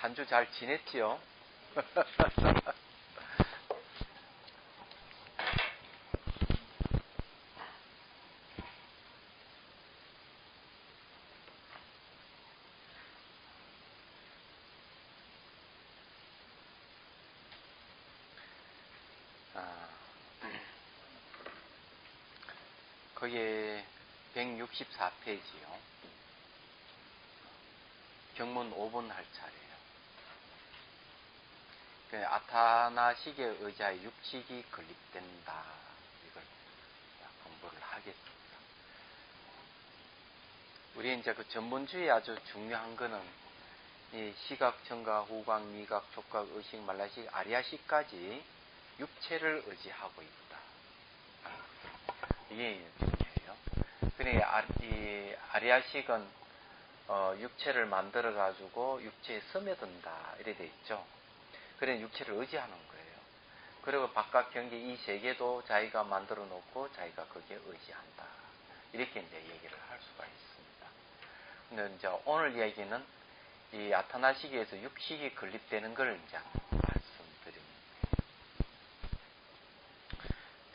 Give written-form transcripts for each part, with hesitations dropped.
한 주 잘 지냈지요? 거기에 164페이지요. 경문 5분 할 차례예요. 아타나식의 의자에 육식이 건립된다. 이걸 공부를 하겠습니다. 우리 이제 그 전문주의 아주 중요한 거는 이 시각, 청각, 후각, 미각, 촉각, 의식, 말라식, 아리아식까지 육체를 의지하고 있다. 이게 중요해요. 그러니까 이 아리아식은 육체를 만들어 가지고 육체에 스며든다 이래 돼 있죠. 그래 육체를 의지하는 거예요. 그리고 바깥 경계 이 세계도 자기가 만들어 놓고 자기가 거기에 의지한다. 이렇게 이제 얘기를 할 수가 있습니다. 근데 이제 오늘 얘기는 이 아타나식에서 육식이 건립되는 걸 이제 말씀드립니다.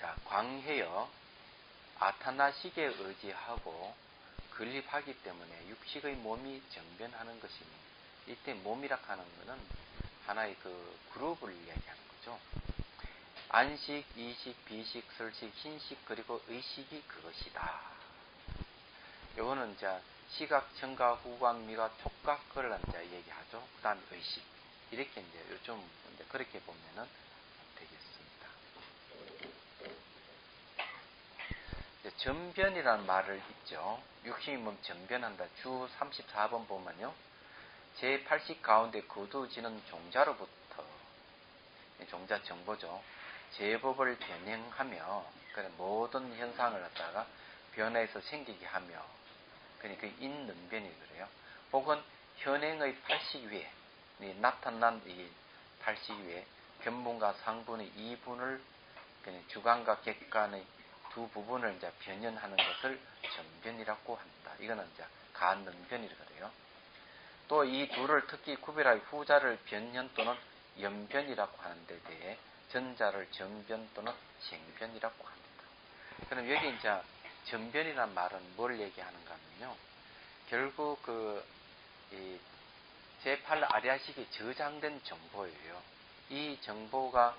자, 광해여 아타나식에 의지하고 건립하기 때문에 육식의 몸이 정변하는 것이니 이때 몸이라 하는 것은 하나의 그 그룹을 이야기하는 거죠. 안식, 이식, 비식, 설식, 흰식 그리고 의식이 그것이다. 요거는 이제 시각, 청각, 후각, 미각, 촉각을 이제 얘기하죠. 그 다음 의식. 이렇게 이제 요즘 이제 그렇게 보면은 되겠습니다. 전변이라는 말을 있죠. 육신이 몸 전변한다. 주 34번 보면요. 제8식 가운데 거두어지는 종자로부터 종자 정보죠. 제법을 변형하며 모든 현상을 갖다가 변해서 생기게 하며 그러니까 인능변이 그래요. 혹은 현행의 8식 위에 나타난 이 8식 위에 변분과 상분의 이분을 주관과 객관의 두 부분을 이제 변현하는 것을 전변이라고 한다. 이거는 이제 가능변이라 그래요. 또 이 둘을 특히 구별하여 후자를 변현 또는 연변이라고 하는 데 대해 전자를 전변 또는 생변이라고 합니다. 그럼 여기 이제 전변이란 말은 뭘 얘기하는가 하면요. 결국 이 제8 아리아식이 저장된 정보예요. 이 정보가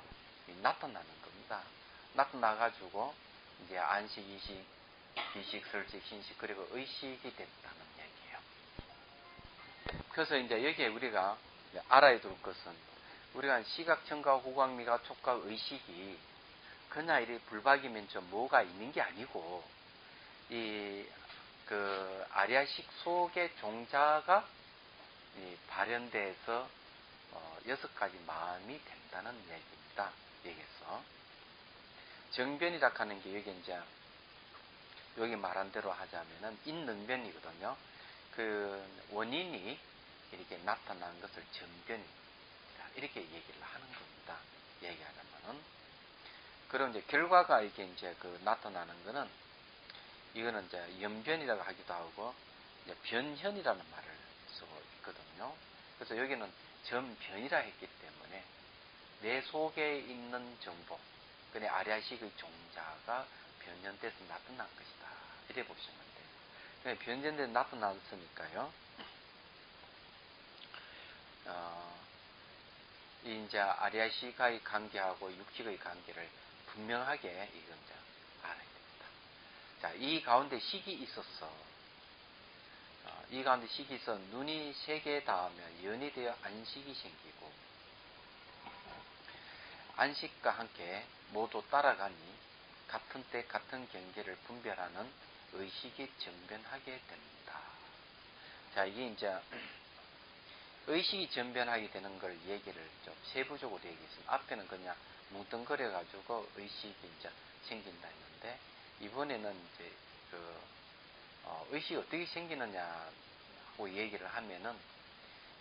나타나는 겁니다. 나타나가지고 이제 안식, 이식, 비식, 설식, 흰식 그리고 의식이 됐다는 얘기예요. 그래서 이제 여기에 우리가 알아야 될 것은 우리가 시각, 청각, 후각, 미각, 촉각, 의식이 그냥 이렇게 불박이면 좀 뭐가 있는 게 아니고 이 아리아식 속의 종자가 발현돼서 6가지 마음이 된다는 얘기입니다. 여기서 정변이라 하는 게 여기 이제 여기 말한 대로 하자면은 인능변이거든요. 그 원인이 이렇게 나타난 것을 정변이다. 이렇게 얘기를 하는 겁니다. 얘기하자면은. 그럼 이제 결과가 이게 이제 나타나는 거는 이거는 이제 연변이라고 하기도 하고 이제 변현이라는 말을 쓰고 있거든요. 그래서 여기는 전변이라 했기 때문에 내 속에 있는 정보, 그네 아리아식의 종자가 변현돼서 나타난 것이다. 이래 보시면 돼요. 변현돼서 나타났으니까요. 이제 아리아식의 관계하고 육식의 관계를 분명하게 이건 이제 알아야 됩니다. 자, 이 가운데 식이 있었어. 이 가운데 식이 있어 눈이 3개 닿으면 연이 되어 안식이 생기고 안식과 함께 모두 따라가니 같은 때 같은 경계를 분별하는 의식이 정변하게 됩니다. 자, 이게 이제 의식이 전변하게 되는 걸 얘기를 좀 세부적으로 얘기했습니다. 앞에는 그냥 뭉뚱그려가지고 의식이 이제 생긴다 했는데, 이번에는 이제 의식이 어떻게 생기느냐고 얘기를 하면은,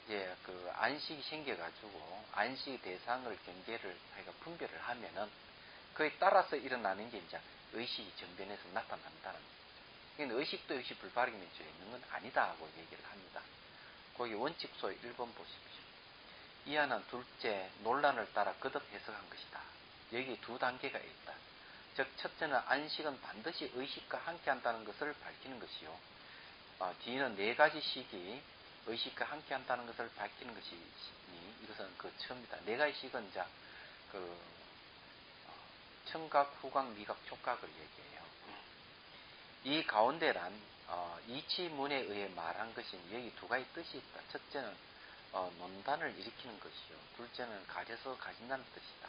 이제 안식이 생겨가지고, 안식 대상을 경계를, 분별을 하면은, 그에 따라서 일어나는 게 이제 의식이 전변해서 나타난다는 거죠. 그러니까 의식도 역시 불가능에 있는 건 아니다 하고 얘기를 합니다. 거기 원칙소 1번 보십시오. 이하는 둘째 논란을 따라 거듭 해석한 것이다. 여기 두 단계가 있다. 즉 첫째는 안식은 반드시 의식과 함께한다는 것을 밝히는 것이요. 뒤는 네 가지 식이 의식과 함께한다는 것을 밝히는 것이니 이것은 그 처음이다. 네 가지 식은 이제 그 청각, 후각, 미각, 촉각을 얘기해요. 이 가운데란 이치문에 의해 말한 것이니 여기 두 가지 뜻이 있다. 첫째는 논단을 일으키는 것이요. 둘째는 가려서 가진다는 뜻이다.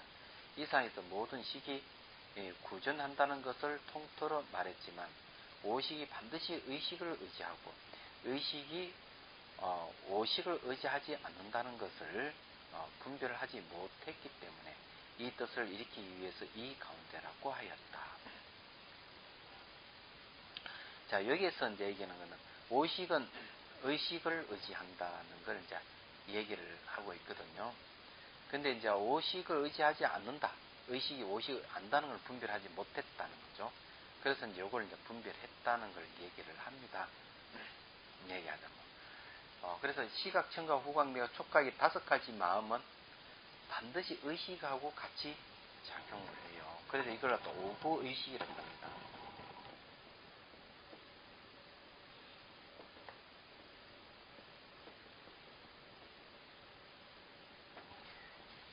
이상에서 모든 식이 구전한다는 것을 통틀어 말했지만 오식이 반드시 의식을 의지하고 의식이 오식을 의지하지 않는다는 것을 분별하지 못했기 때문에 이 뜻을 일으키기 위해서 이 가운데라고 하였다. 자, 여기에서 이제 얘기하는 것은 오식은 의식을 의지한다는 걸 이제 얘기를 하고 있거든요. 근데 이제 오식을 의지하지 않는다. 의식이 오식을 안다는 걸 분별하지 못했다는 거죠. 그래서 이제 이걸 이제 분별했다는 걸 얘기를 합니다. 얘기하자면. 그래서 시각, 청각, 후각, 미각, 촉각이 다섯 가지 마음은 반드시 의식하고 같이 작용을 해요. 그래서 이걸 또 오부의식이라고 합니다.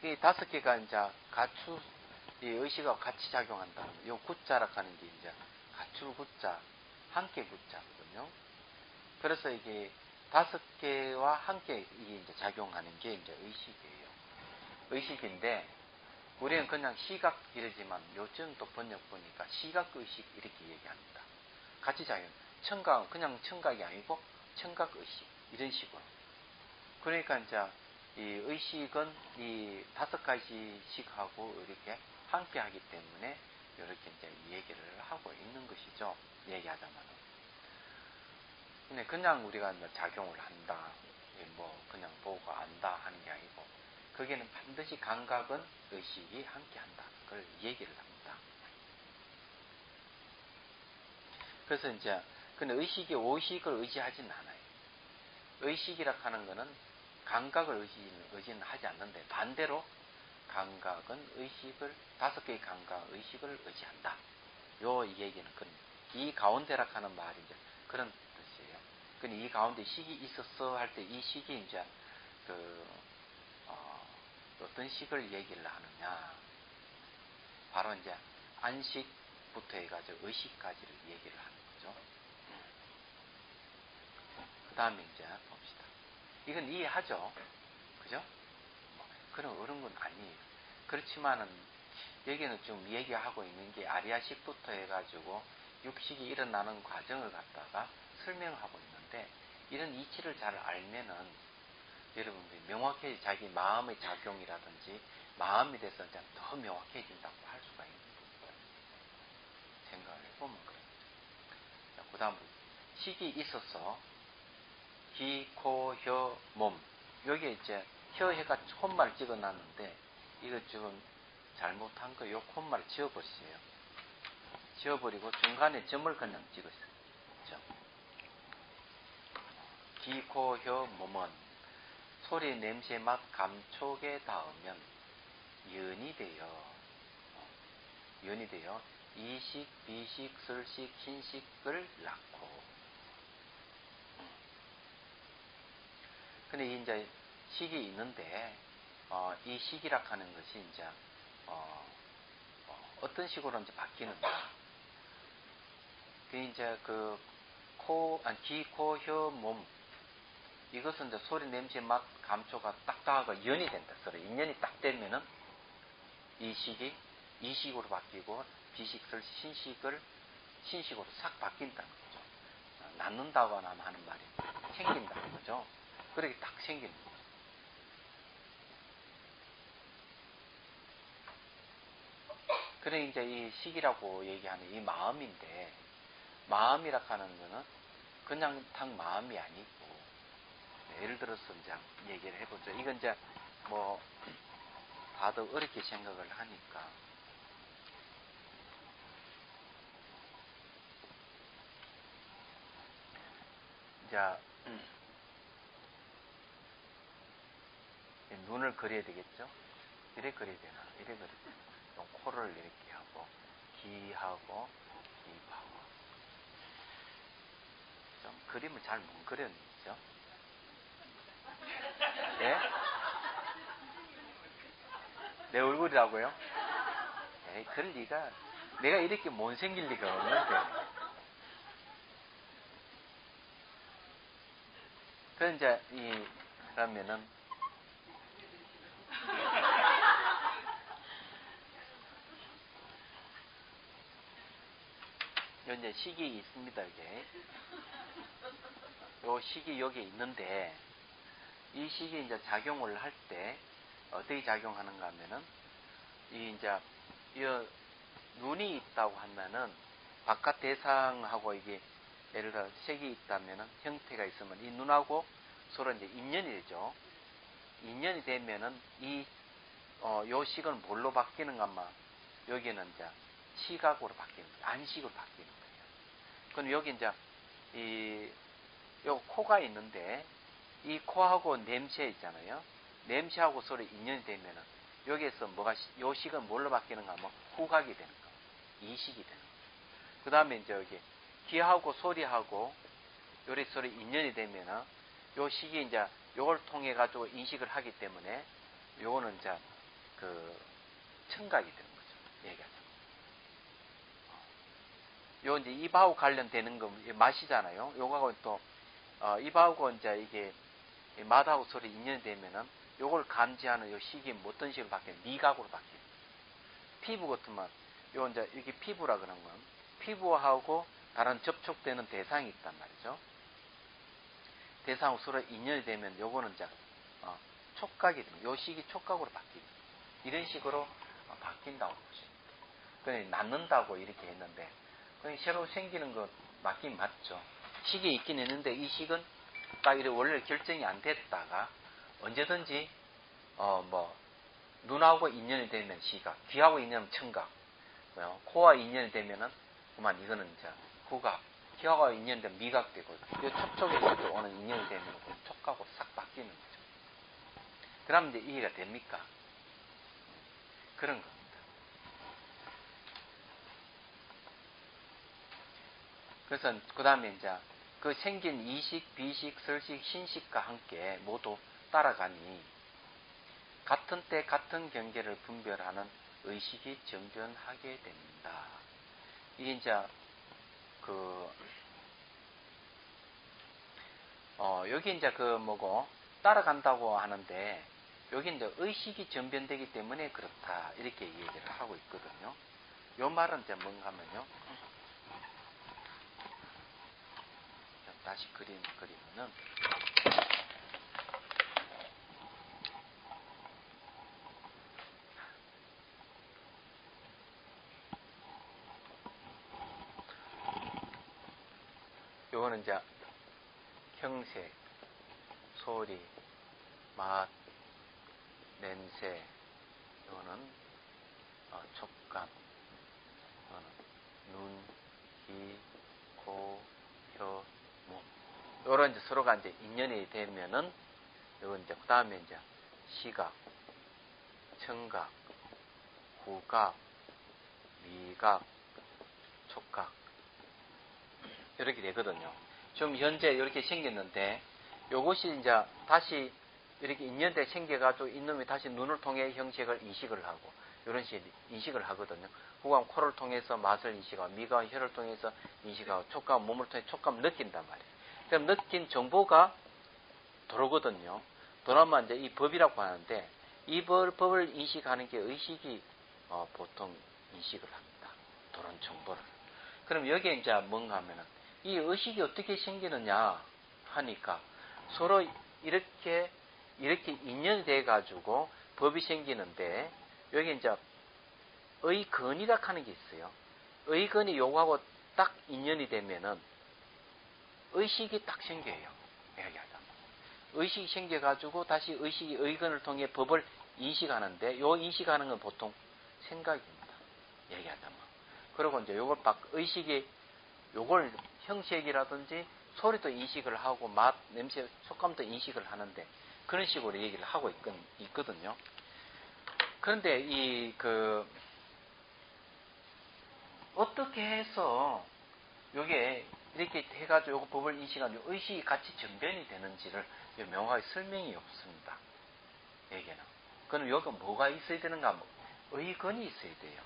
이 다섯 개가 이제 이 의식하고 같이 작용한다는 요 구자라고 하는 게 이제 가출 구자, 함께 구자거든요. 그래서 이게 다섯 개와 함께 이게 이제 작용하는 게 이제 의식이에요. 의식인데 우리는 그냥 시각 이러지만 요즘 또 번역 보니까 시각의식 이렇게 얘기합니다. 같이 작용. 청각, 그냥 청각이 아니고 청각의식 이런 식으로. 그러니까 이제 이 의식은 이 다섯 가지 식하고 이렇게 함께 하기 때문에 이렇게 이제 얘기를 하고 있는 것이죠. 얘기하자면은. 근데 그냥 우리가 뭐 작용을 한다, 뭐 그냥 보고 안다 하는 게 아니고, 거기에는 반드시 감각은 의식이 함께 한다. 그걸 얘기를 합니다. 그래서 이제, 근데 의식이 오식을 의지하진 않아요. 의식이라 하는 거는 감각을 의지는 하지 않는데, 반대로 감각은 의식을, 다섯 개의 감각, 의식을 의지한다. 요 얘기는 그런, 이 가운데라 하는 말이 이제 그런 뜻이에요. 근데 이 가운데 식이 있었어 할 때 이 식이 이제 어떤 식을 얘기를 하느냐. 바로 이제 안식부터 해가지고 의식까지를 얘기를 하는 거죠. 그 다음에 이제 봅시다. 이건 이해하죠? 그죠? 그런 어려운 건 아니에요. 그렇지만은 여기는 좀 얘기하고 있는 게 아리아식부터 해가지고 육식이 일어나는 과정을 갖다가 설명하고 있는데 이런 이치를 잘 알면은 여러분들이 명확히 자기 마음의 작용이라든지 마음에 대해서 더 명확해진다고 할 수가 있는 거예요. 생각을 해보면 그래요. 그 다음 식이 있어서 기, 코, 혀, 몸 여기에 이제 혀, 혀가 콧말 찍어놨는데 이거 지금 잘못한 거 요 콧말 지워버리세요. 지워버리고 중간에 점을 그냥 찍으세요. 점. 기, 코, 혀, 몸은 소리, 냄새, 맛, 감촉에 닿으면 연이 되어 이식, 비식, 설식, 흰식을 낳고. 근데 이제 식이 있는데 이 식이라 하는 것이 이제 어떤 식으로 이제 바뀌는가? 그 이제 귀, 코, 혀, 몸 이것은 이제 소리, 냄새, 맛, 감초가 딱 닿아가 연이 된다. 서로 인연이 딱 되면은 이 식이 이식으로 바뀌고 비식, 설식, 신식으로 싹 바뀐다는 거죠. 낳는다거나 하는 말이 생긴다는 거죠. 그렇게 딱 생기는 거죠. 그래 이제 이 식이라고 얘기하는 이 마음인데 마음이라 하는 거는 그냥 딱 마음이 아니고 예를 들어서 이제 얘기를 해보죠. 이건 이제 뭐 다들 어렵게 생각을 하니까 이제 눈을 그려야 되겠죠? 이래 그려야 되나? 이래 그려야 되나? 좀 코를 이렇게 하고, 귀하고, 입하고. 좀 그림을 잘 못 그렸죠? 예? 내 얼굴이라고요? 에이, 그럴 리가. 내가 이렇게 못생길 리가 없는데. 그 이제 그러면은 이제 식이 있습니다. 이게 요 식이 여기 있는데 이 식이 이제 작용을 할 때 어떻게 작용하는가 하면은 이제 이 눈이 있다고 하면은 바깥 대상하고 이게 예를 들어 색이 있다면은 형태가 있으면 이 눈하고 서로 이제 인연이 되죠. 인연이 되면은 요 식은 뭘로 바뀌는가 하면 여기는 이제 시각으로 바뀌는 거예요. 안식으로 바뀌는 거예요. 그럼 여기 이제 요 코가 있는데 이 코하고 냄새 있잖아요. 냄새하고 서로 인연이 되면은 여기에서 요 식은 뭘로 바뀌는가 하면 후각이 되는 거. 이식이 되는 거. 그 다음에 이제 여기 귀하고 소리하고 요리 서로 인연이 되면은 요 식이 이제 요걸 통해 가지고 인식을 하기 때문에 요거는 이제 그 청각이 되는 거죠. 얘기하자면. 요 이제 입하고 관련되는 거 맛이잖아요. 요거하고 또 입하고 이제 이게 맛하고 서로 인연이 되면은 요걸 감지하는 요 식이 어떤 식으로 바뀌는 미각으로 바뀌는 피부 같으면 요 이제 이게 피부라 그런 건 피부하고 다른 접촉되는 대상이 있단 말이죠. 대상하고 서로 인연이 되면 요거는 이제 촉각이 됩니다. 요 식이 촉각으로 바뀝니다. 이런 식으로 바뀐다고 보십니다. 그냥 낳는다고 이렇게 했는데 그냥 새로 생기는 거 맞긴 맞죠. 식이 있긴 있는데 이 식은 딱 이래 원래 결정이 안 됐다가 언제든지 눈하고 인연이 되면 시각, 귀하고 인연은 청각, 코와 인연이 되면은 그만 이거는 이제 후각, 귀하고 인연이 되면 미각되고 이 촉촉에서 오는 인연이 되면 촉각으로 싹 바뀌는 거죠. 그러면 이제 이해가 됩니까? 그런 겁니다. 그래서 그 다음에 이제 그 생긴 이식, 비식, 설식, 신식과 함께 모두 따라가니 같은 때 같은 경계를 분별하는 의식이 정변하게 됩니다. 이게 이제 여기 이제 따라간다고 하는데 여기 이제 의식이 전변되기 때문에 그렇다 이렇게 얘기를 하고 있거든요. 요 말은 이제 뭔가 하면요. 다시 그리면은 요거는 이제 형색, 소리, 맛, 냄새, 요거는 촉감, 요거는 눈, 귀, 코, 혀, 목. 요런 이제 서로가 이제 인연이 되면은 요건 이제 그 다음에 이제 시각, 청각, 후각, 미각, 촉각 이렇게 되거든요. 지금 현재 이렇게 생겼는데 요것이 이제 다시 이렇게 인연대 생겨가지고 이놈이 다시 눈을 통해 형식을 인식을 하고 이런 식으로 인식을 하거든요. 후각은 코를 통해서 맛을 인식하고 미각은 혀를 통해서 인식하고 촉각은 몸을 통해 촉감을 느낀단 말이에요. 그럼 느낀 정보가 들어오거든요. 들어오면 이제 이 법이라고 하는데 이 법을 인식하는 게 의식이 보통 인식을 합니다. 들어온 정보를. 그럼 여기에 이제 뭔가 하면은 이 의식이 어떻게 생기느냐 하니까 서로 이렇게 인연이 돼 가지고 법이 생기는데 여기 이제 의건이라 하는 게 있어요. 의건이 요거하고 딱 인연이 되면은 의식이 딱 생겨요. 얘기하자면 의식이 생겨 가지고 다시 의식이 의건을 통해 법을 인식하는데 요 인식하는 건 보통 생각입니다. 얘기하자면 그리고 이제 요걸 의식이 요걸 형색이라든지 소리도 인식을 하고 맛, 냄새, 촉감도 인식을 하는데 그런 식으로 얘기를 하고 있거든요. 그런데 어떻게 해서 요게 이렇게 해가지고 요거 법을 인식하고 의식이 같이 전변이 되는지를 명확하게 설명이 없습니다. 얘기는. 그럼 여기 뭐가 있어야 되는가? 의건이 있어야 돼요.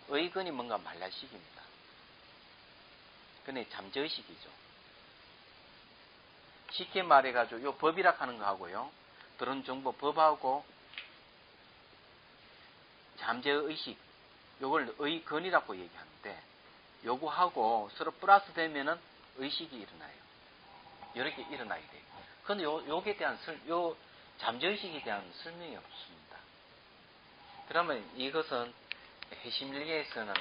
의건이 뭔가 말라식입니다. 근데 잠재의식이죠. 쉽게 말해가지고 요 법이라 하는 거 하고요. 들은 정보 법하고 잠재의식 요걸 의건이라고 얘기하는데 요거하고 서로 플러스 되면은 의식이 일어나요. 이렇게 일어나야 돼요. 근데 요게 대한 요 잠재의식에 대한 설명이 없습니다. 그러면 이것은 해심일기에서는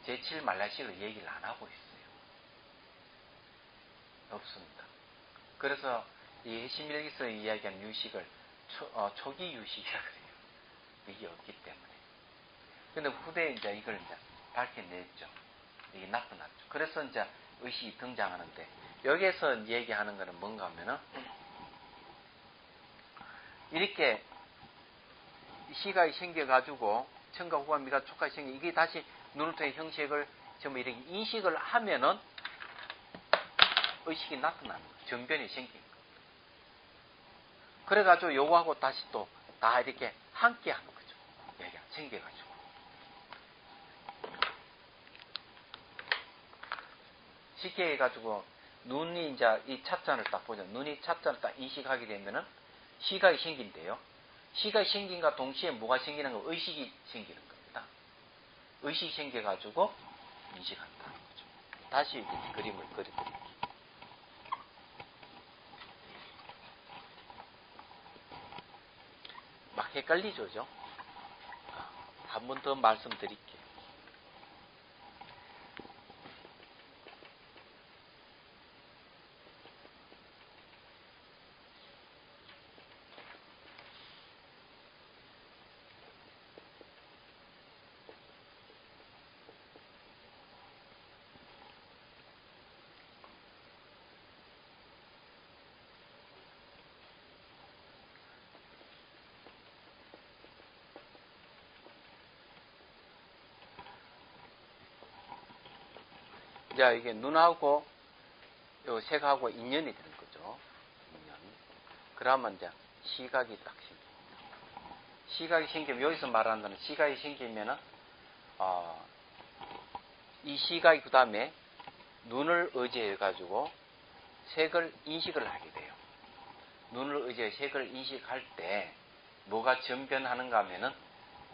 제7말라식을 얘기를 안 하고 있어요. 없습니다. 그래서 이 해심일기에서 이야기한 유식을 초기 유식이라 그래요. 이게 없기 때문에. 근데 후대에 이제 이걸 이제 밝혀냈죠. 이게 나타났죠. 그래서 이제 의식이 등장하는데, 여기에서 얘기하는 거는 뭔가 하면은, 이렇게 시각이 생겨가지고, 청각, 후각, 미각, 촉각이 생겨, 이게 다시 눈을 통해 형식을 전부 이렇게 인식을 하면은, 의식이 나타나는 거예요. 정변이 생긴 거예요. 그래가지고 요거하고 다시 또 다 이렇게 함께 하는 거죠. 얘가 생겨가지고. 쉽게 해가지고, 눈이 이제 이 찻잔을 딱 보죠. 눈이 찻잔을 딱 인식하게 되면은 시각이 생긴대요. 시각이 생긴과 동시에 뭐가 생기는 거? 의식이 생기는 겁니다. 의식이 생겨가지고 인식한다는 거죠. 다시 이렇게 그림을 그려드릴게요. 막 헷갈리죠, 그죠? 한 번 더 말씀드릴게요. 자, 이게 눈하고 요 색하고 인연이 되는 거죠. 인연. 그러면 이제 시각이 딱 생깁니다. 시각이 생기면, 여기서 말한다는 시각이 생기면은 이 시각이 그 다음에 눈을 의지해 가지고 색을 인식을 하게 돼요. 눈을 의지해 색을 인식할 때 뭐가 전변하는가 하면은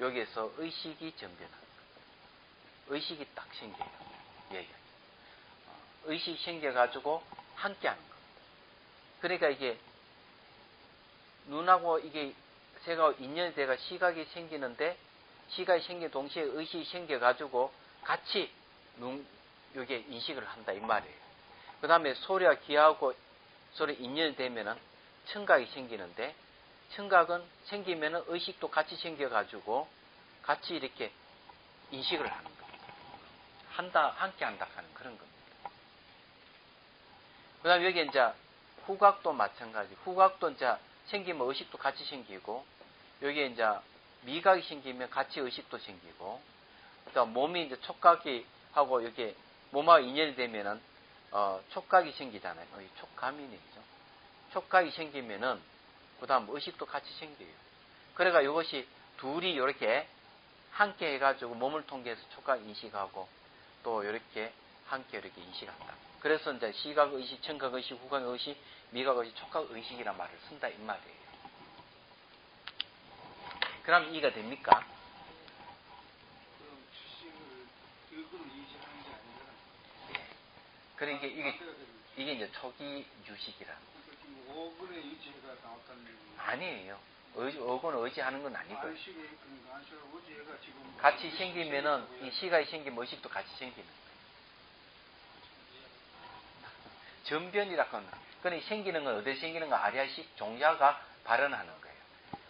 여기에서 의식이 전변하는 거예요. 의식이 딱 생겨요. 얘기하죠. 의식이 생겨가지고 함께 하는 겁니다. 그러니까 이게 눈하고 이게 색하고 인연이 돼가 시각이 생기는데, 시각이 생긴 동시에 의식이 생겨가지고 같이 이게 인식을 한다 이 말이에요. 그 다음에 소리와 귀하고 소리 인연이 되면은 청각이 생기는데, 청각은 생기면은 의식도 같이 생겨가지고 같이 이렇게 인식을 하는 겁니다. 함께 한다 하는 그런 겁니다. 그 다음에 여기 이제 후각도 마찬가지. 후각도 이제 생기면 의식도 같이 생기고, 여기에 이제 미각이 생기면 같이 의식도 생기고, 그다음 몸이 이제 촉각이 하고 여기 몸하고 인연이 되면은 촉각이 생기잖아요. 촉감이네죠. 촉각이 생기면은 그다음 의식도 같이 생겨요. 그래가 이것이 둘이 이렇게 함께 해가지고 몸을 통해서 촉각 인식하고 또 이렇게 함께 이렇게 인식한다. 그래서 이제 시각 의식, 청각 의식, 후각 의식, 미각 의식, 촉각 의식이란 말을 쓴다 이 말이에요. 그럼 이해가 됩니까? 그럼 주식을 의구를 이식하는 게 아니라. 네. 그러니까 이게 이제 초기 유식이라. 그러니까 지금 5분의 의지가 나왔다는 얘기예요. 아니에요. 어건 의지하는 건 아니고요. 안식에 그러니까 안식하고 의지가 지금 같이 생기면은 이 시각이 생기면 의식도 같이 생기는 거예요. 전변이라 하는 그건 생기는 건 어디에 생기는 거 아리아식 종자가 발현하는 거예요.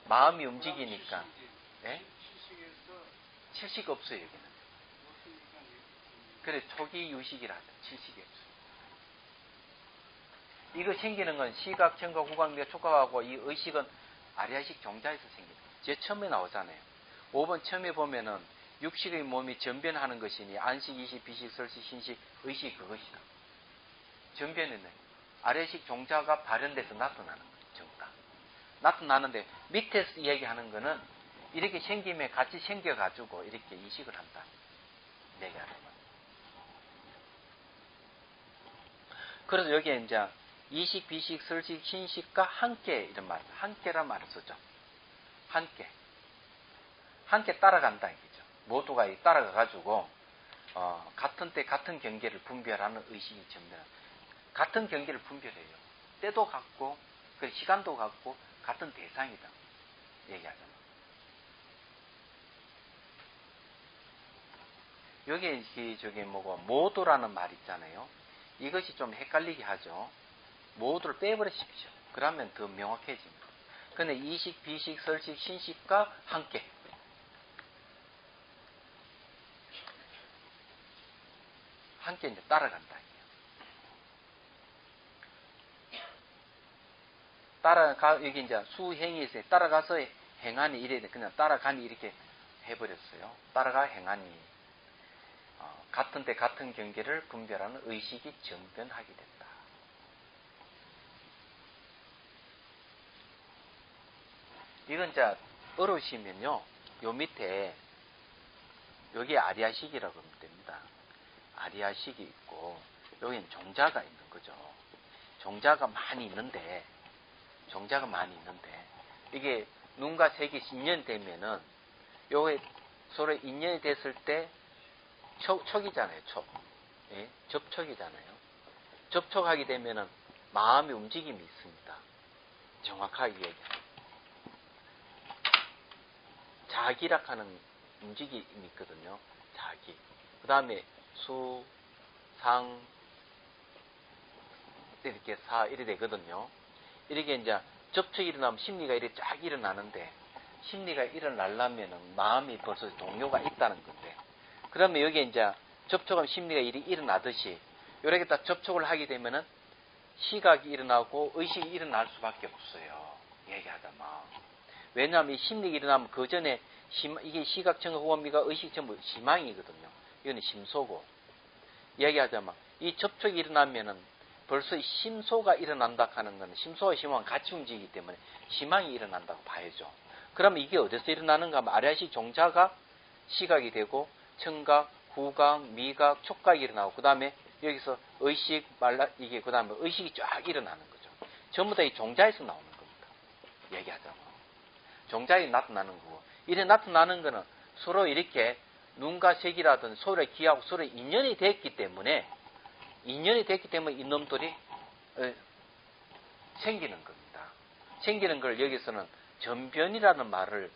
마음이 움직이니까. 네? 칠식 없어요 여기는. 그래 초기 유식이라 하죠. 칠식이 없어요. 이거 생기는 건 시각, 청각, 후각, 미각, 촉각하고 이 의식은 아리아식 종자에서 생깁니다. 제 처음에 나오잖아요. 5번 처음에 보면은 육식의 몸이 전변하는 것이니 안식, 이식, 비식, 설식, 신식, 의식 그것이다. 전변에는 아래식 종자가 발현돼서 나타나는 거예요. 정답. 나타나는데 밑에서 얘기하는 거는 이렇게 생김에 같이 생겨가지고 이렇게 이식을 한다. 얘기하는 거예요. 그래서 여기에 이제 이식, 비식, 설식, 신식과 함께 이런 말, 함께란 말을 쓰죠. 함께. 함께 따라간다 이거죠. 모두가 따라가가지고 같은 때 같은 경계를 분별하는 의식이 전면. 같은 경계를 분별해요. 때도 같고, 시간도 같고 같은 대상이다. 얘기하잖아요. 여기에 저기 모두라는 말 있잖아요. 이것이 좀 헷갈리게 하죠. 모두를 빼버리십시오. 그러면 더 명확해집니다. 근데 이식, 비식, 설식, 신식과 함께. 함께 이제 따라간다. 여기 이제 수행에서 따라가서 행하니 이래, 그냥 따라가니 이렇게 해버렸어요. 따라가 행하니. 같은 때 같은 경계를 분별하는 의식이 전변하게 된다. 이건 이제 어려우시면요, 요 밑에 여기에 아리아식이라고 하면 됩니다. 아리아식이 있고 여기는 종자가 있는 거죠. 종자가 많이 있는데 이게 눈과 색이 인연되면은 요게 서로 인연이 됐을 때 촉이잖아요. 촉. 예? 접촉이잖아요. 접촉하게 되면은 마음의 움직임이 있습니다. 정확하게 얘기하면 자기락 하는 움직임이 있거든요. 자기. 그 다음에 수, 상, 이렇게 사, 이래 되거든요. 이렇게 이제 접촉이 일어나면 심리가 이렇게 쫙 일어나는데, 심리가 일어나려면은 마음이 벌써 동요가 있다는 건데, 그러면 여기에 이제 접촉하면 심리가 일어나듯이, 이렇게 딱 접촉을 하게 되면은 시각이 일어나고 의식이 일어날 수밖에 없어요. 얘기하자면. 왜냐하면 이 심리가 일어나면 그 전에 이게 시각, 청각, 후각, 미각, 의식 전부 심망이거든요. 이거는 심소고. 얘기하자면 이 접촉이 일어나면은 벌써 심소가 일어난다 하는 건 심소와 심망은 같이 움직이기 때문에 심망이 일어난다고 봐야죠. 그러면 이게 어디서 일어나는가 하면 아리아식 종자가 시각이 되고 청각, 후각, 미각, 촉각이 일어나고 그 다음에 여기서 의식, 이게 그 다음에 의식이 쫙 일어나는 거죠. 전부 다 이 종자에서 나오는 겁니다. 얘기하자면. 종자에 나타나는 거고. 이래 나타나는 거는 서로 이렇게 눈과 색이라든 서로의 기하고 서로 인연이 됐기 때문에 이놈들이 생기는 겁니다. 생기는 걸 여기서는 전변이라는 말을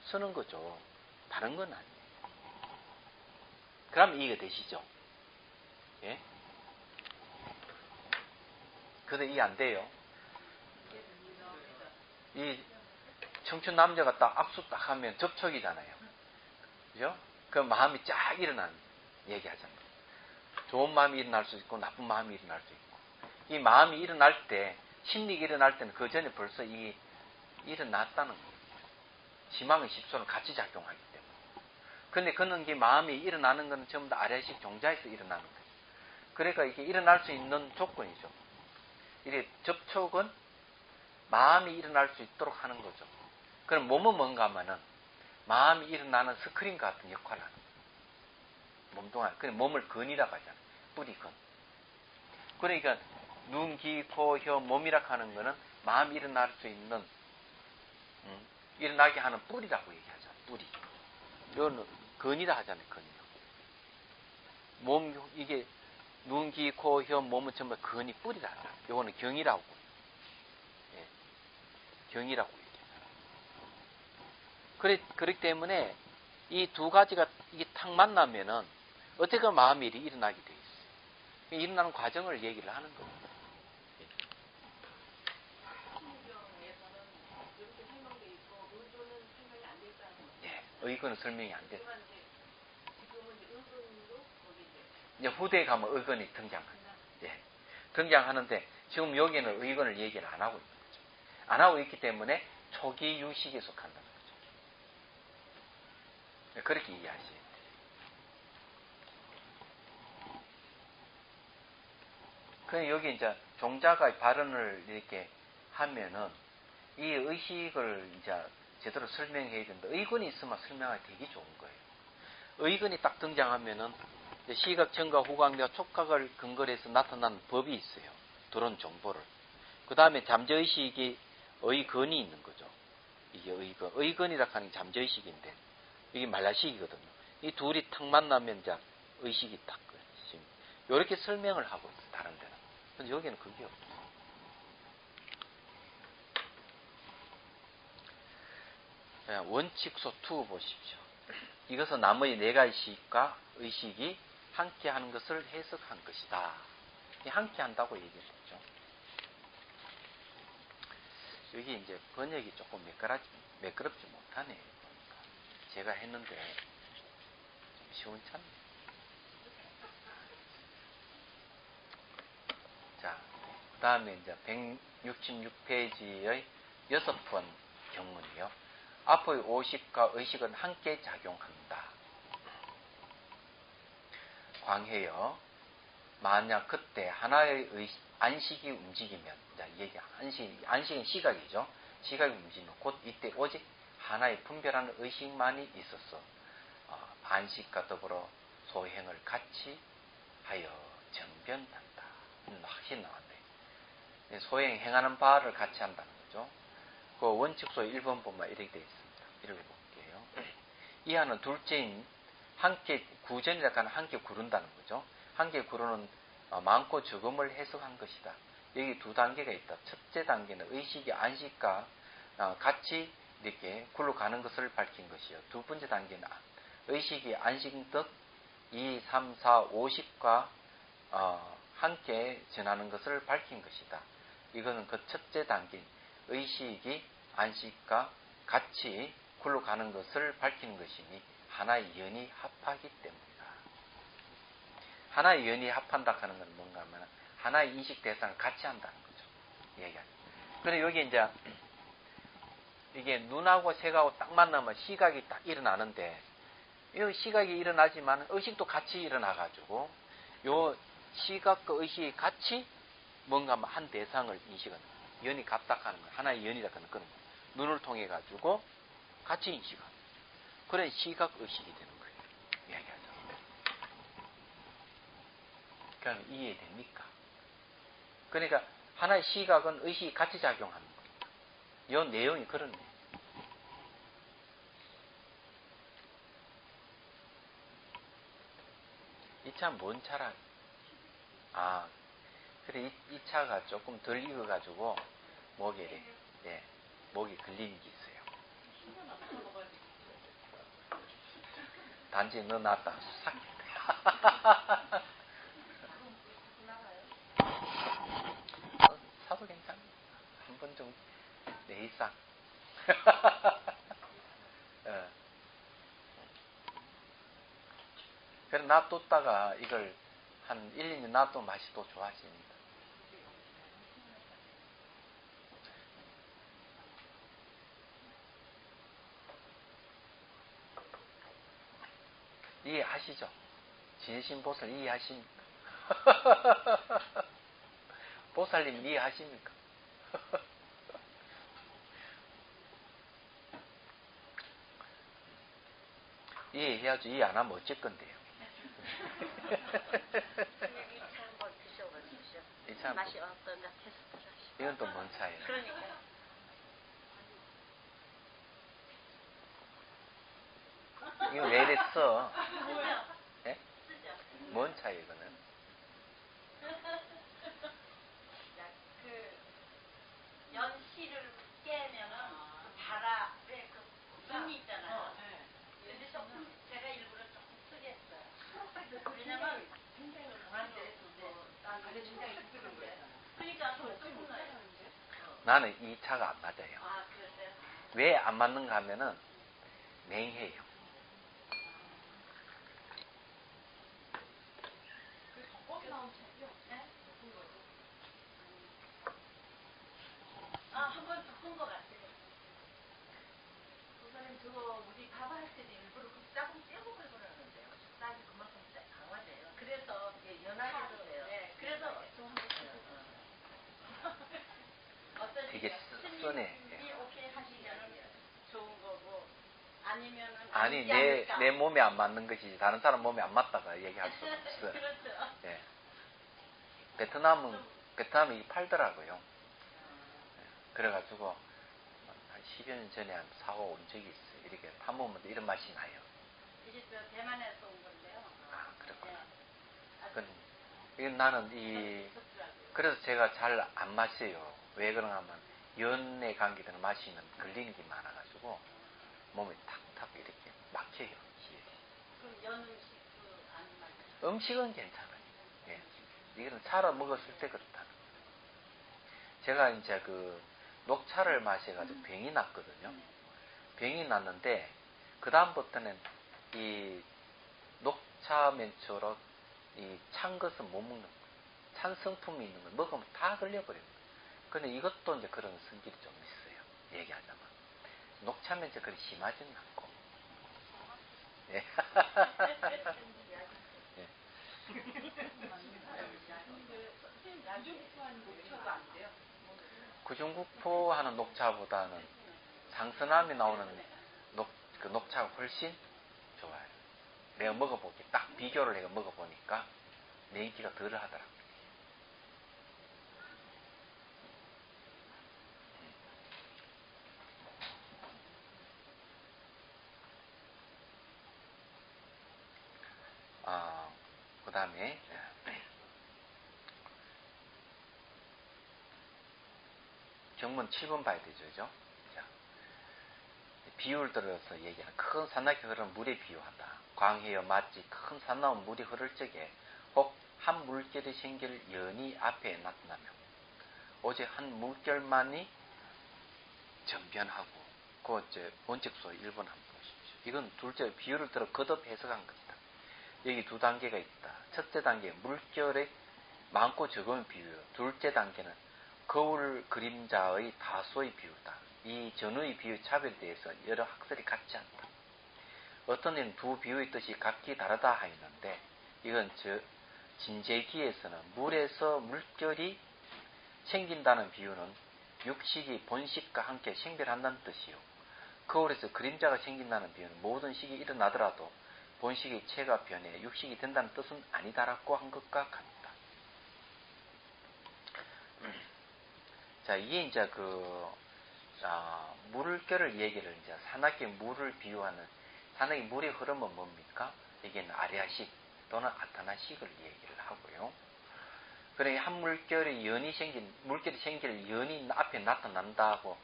쓰는 거죠. 다른 건 아니에요. 그럼 이해가 되시죠? 예? 근데 이해 안 돼요. 이 청춘 남자가 딱 악수 딱 하면 접촉이잖아요. 그죠? 그 마음이 쫙 일어나는 얘기하잖아요. 좋은 마음이 일어날 수 있고 나쁜 마음이 일어날 수 있고. 이 마음이 일어날 때, 심리가 일어날 때는 그 전에 벌써 일어났다는 거예요. 지망의 십소는 같이 작용하기 때문에. 근데 그는 이 마음이 일어나는 것은 전부 다 아래식 종자에서 일어나는 거예요. 그러니까 이게 일어날 수 있는 조건이죠. 이게 접촉은 마음이 일어날 수 있도록 하는 거죠. 그럼 몸은 뭔가 하면은 마음이 일어나는 스크린 같은 역할을 하는 거예요. 몸동안. 그냥 몸을 근이라고 하잖아요. 뿌리 근. 그러니까 눈, 귀, 코, 혀, 몸이라고 하는 거는 마음이 일어날 수 있는 일어나게 하는 뿌리라고 얘기하잖아요. 뿌리. 이거는 근이라 하잖아요. 근이요. 몸 이게 눈, 귀, 코, 혀, 몸은 전부 근이 뿌리라 하잖아요. 이거는 경이라고. 예. 경이라고 얘기하잖아요. 그렇기 때문에 이 두 가지가 이게 탁 만나면은 어떻게 마음이 일어나게 돼 있어요. 일어나는 과정을 얘기를 하는 겁니다. 예, 의거는 설명이 안 돼. 이제 후대에 가면 의건이 등장합니다. 예, 등장하는데 지금 여기는 의건을 얘기를 안 하고 있는 거죠. 안 하고 있기 때문에 초기 유식에 속한다는 거죠. 그렇게 이해하셔야 돼요. 그 여기 이제 종자가 발언을 이렇게 하면은 이 의식을 이제 제대로 설명해야 된다. 의건이 있으면 설명하기 되게 좋은 거예요. 의건이 딱 등장하면은 시각, 청각, 후각과 촉각을 근거로 해서 나타나는 법이 있어요. 들은 정보를. 그 다음에 잠재의식이 의건이 있는 거죠. 이게 의건. 의건이라 하는 게 잠재의식인데 이게 말라식이거든요. 이 둘이 탁 만나면 이제 의식이 딱 그렇습니다. 이렇게 설명을 하고 있어요. 다른 데는. 근데 여기는 그게 없어요. 원칙소 2 보십시오. 이것은 나머지 네 가지 식과 의식이 함께하는 것을 해석한 것이다. 함께한다고 얘기했죠. 여기 이제 번역이 조금 매끄럽지 못하네요. 제가 했는데 좀 시원찮네요. 자, 그 다음에 이제 166페이지의 6번 경문이요. 앞의 오식과 의식은 함께 작용한다. 광해여, 만약 그때 하나의 안식이 움직이면, 안식은 시각이죠. 시각이 움직이면 곧 이때 오직 하나의 분별하는 의식만이 있어서 안식과 더불어 소행을 같이 하여 정변한다. 확실히 나왔네. 소행, 행하는 바를 같이 한다는 거죠. 그 원칙소 1번 보면 이렇게 되어 있습니다. 읽어볼게요. 이하는 둘째인 함께 구전이라 하는 함께 구른다는 거죠. 함께 구르는 많고 적음을 해석한 것이다. 여기 두 단계가 있다. 첫째 단계는 의식이 안식과 같이 이렇게 굴러가는 것을 밝힌 것이요. 두 번째 단계는 의식이 안식인 뜻 2, 3, 4, 5식과 함께 전하는 것을 밝힌 것이다. 이거는 그 첫째 단계 의식이 안식과 같이 굴러가는 것을 밝히는 것이니 하나의 연이 합하기 때문이다. 하나의 연이 합한다 하는 건 뭔가 하면 하나의 인식 대상을 같이 한다는 거죠. 얘기하죠. 그래서 여기 이제 이게 눈하고 색하고 딱 만나면 시각이 딱 일어나는데 이 시각이 일어나지만 의식도 같이 일어나가지고 요 시각과 의식이 같이 뭔가 한 대상을 인식하는 거예요. 연이 같다 하는 거예요. 하나의 연이라 하는 그런 거예요. 눈을 통해 가지고 같이 인식하는 그런 시각 의식이 되는 거예요. 이야기하죠. 그럼 이해됩니까? 그러니까 하나의 시각은 의식이 같이 작용하는 거예요. 이 내용이 그렇네. 이 차 뭔 차라? 그래 이 차가 조금 덜 익어가지고 목에 목이 걸리는 게 있어요. 단지 넣어놨다 싹. 사도 괜찮아. 한 번 정도 내이싹. 그래 놔뒀다가 이걸 한 1, 2년 놔두면 맛이 또 좋아집니다. 이해하시죠? 진심보살 이해하십니까? 보살님 이해하십니까? 이해해야죠. 이해 안 하면 어쩔 건데요. 이 차 한번 드셔보십시오. 이 차 맛이 어떤가 테스트를 하시죠. 이건 또 뭔 차예요? 그러니까요. 이거 왜 이랬어? 쓰죠? 예? 쓰죠? 뭔 차예요 이거는? 그 연씨를 깨면은 달아 왜그 분이 있잖아요. 근데 조금 제가 일부러 조금 쓰게 했어요. 왜냐면 그러니까 조금 나요. 나는 이 차가 안 맞아요. 아 그러세요? 왜 안 맞는가 하면은 맹해요. 선에. 이 오케이 하시면은 좋은 거고 아니면은 아니, 아니지 내 않을까. 몸에 안 맞는 것이지, 다른 사람 몸에 안 맞다가 얘기할 수 없어요. 그렇죠. 예. 베트남이 팔더라고요. 그래가지고, 한 10여 년 전에 한 사고 온 적이 있어요. 이렇게 파먹으면 이런 맛이 나요. 이게 저 대만에서 온 건데요. 아, 그렇구나. 네. 이건 나는 그래서 제가 잘 안 마셔요. 왜 그런가 하면, 연에 감기들은 마시면 걸리는 게 많아가지고, 몸에 탁탁 이렇게 막혀요. 그럼 연 음식도 안 맞아요? 음식은 괜찮아요. 예. 이거는 차로 먹었을 때 그렇다는 거예요. 제가 이제 녹차를 마셔가지고 병이 났거든요. 병이 났는데, 그다음부터는 이 녹차 맨초로 이 찬 것은 못 먹는 거예요. 찬 성품이 있는 걸 먹으면 다 걸려버려요. 근데 이것도 이제 그런 성질이 좀 있어요. 얘기하자면. 녹차 맨초 그리 심하지는 않고. 예. 예. 구중구포 하는 녹차보다는 상서남이 나오는 녹차가 훨씬 좋아요. 내가 먹어보기 딱 비교를 내가 먹어보니까 내기가 덜 하더라고요. 그 다음에 경문 7번 봐야 되죠. 그죠? 자, 비유를 들어서 얘기하는 큰 산낙이 흐르는 물에 비유한다. 광해여 맞지 큰 산 나온 물이 흐를 적에 혹 한 물결이 생길 연이 앞에 나타나며 오직 한 물결만이 전변하고 그 원칙소 1번 한번 보십시오. 이건 둘째 비유를 들어 거듭 해석한 것이다. 여기 두 단계가 있다. 첫째 단계 물결의 많고 적음의 비유요. 둘째 단계는 거울 그림자의 다소의 비유다. 이 전후의 비유 차별에 대해서 여러 학설이 같지 않다. 어떤 이는 두 비유의 뜻이 각기 다르다 하였는데 이건 진제기에서는 물에서 물결이 생긴다는 비유는 육식이 본식과 함께 생별한다는 뜻이요. 거울에서 그림자가 생긴다는 비유는 모든 식이 일어나더라도 본식의 체가 변해 육식이 된다는 뜻은 아니다라고 한 것과 같다. 자, 이게 이제 물결을 얘기를 이제 산악의 물을 비유하는 산악의 물의 흐름은 뭡니까? 이게 아리아식 또는 아타나식을 얘기를 하고요. 그러니 한 물결이 물결이 생길 연이 앞에 나타난다고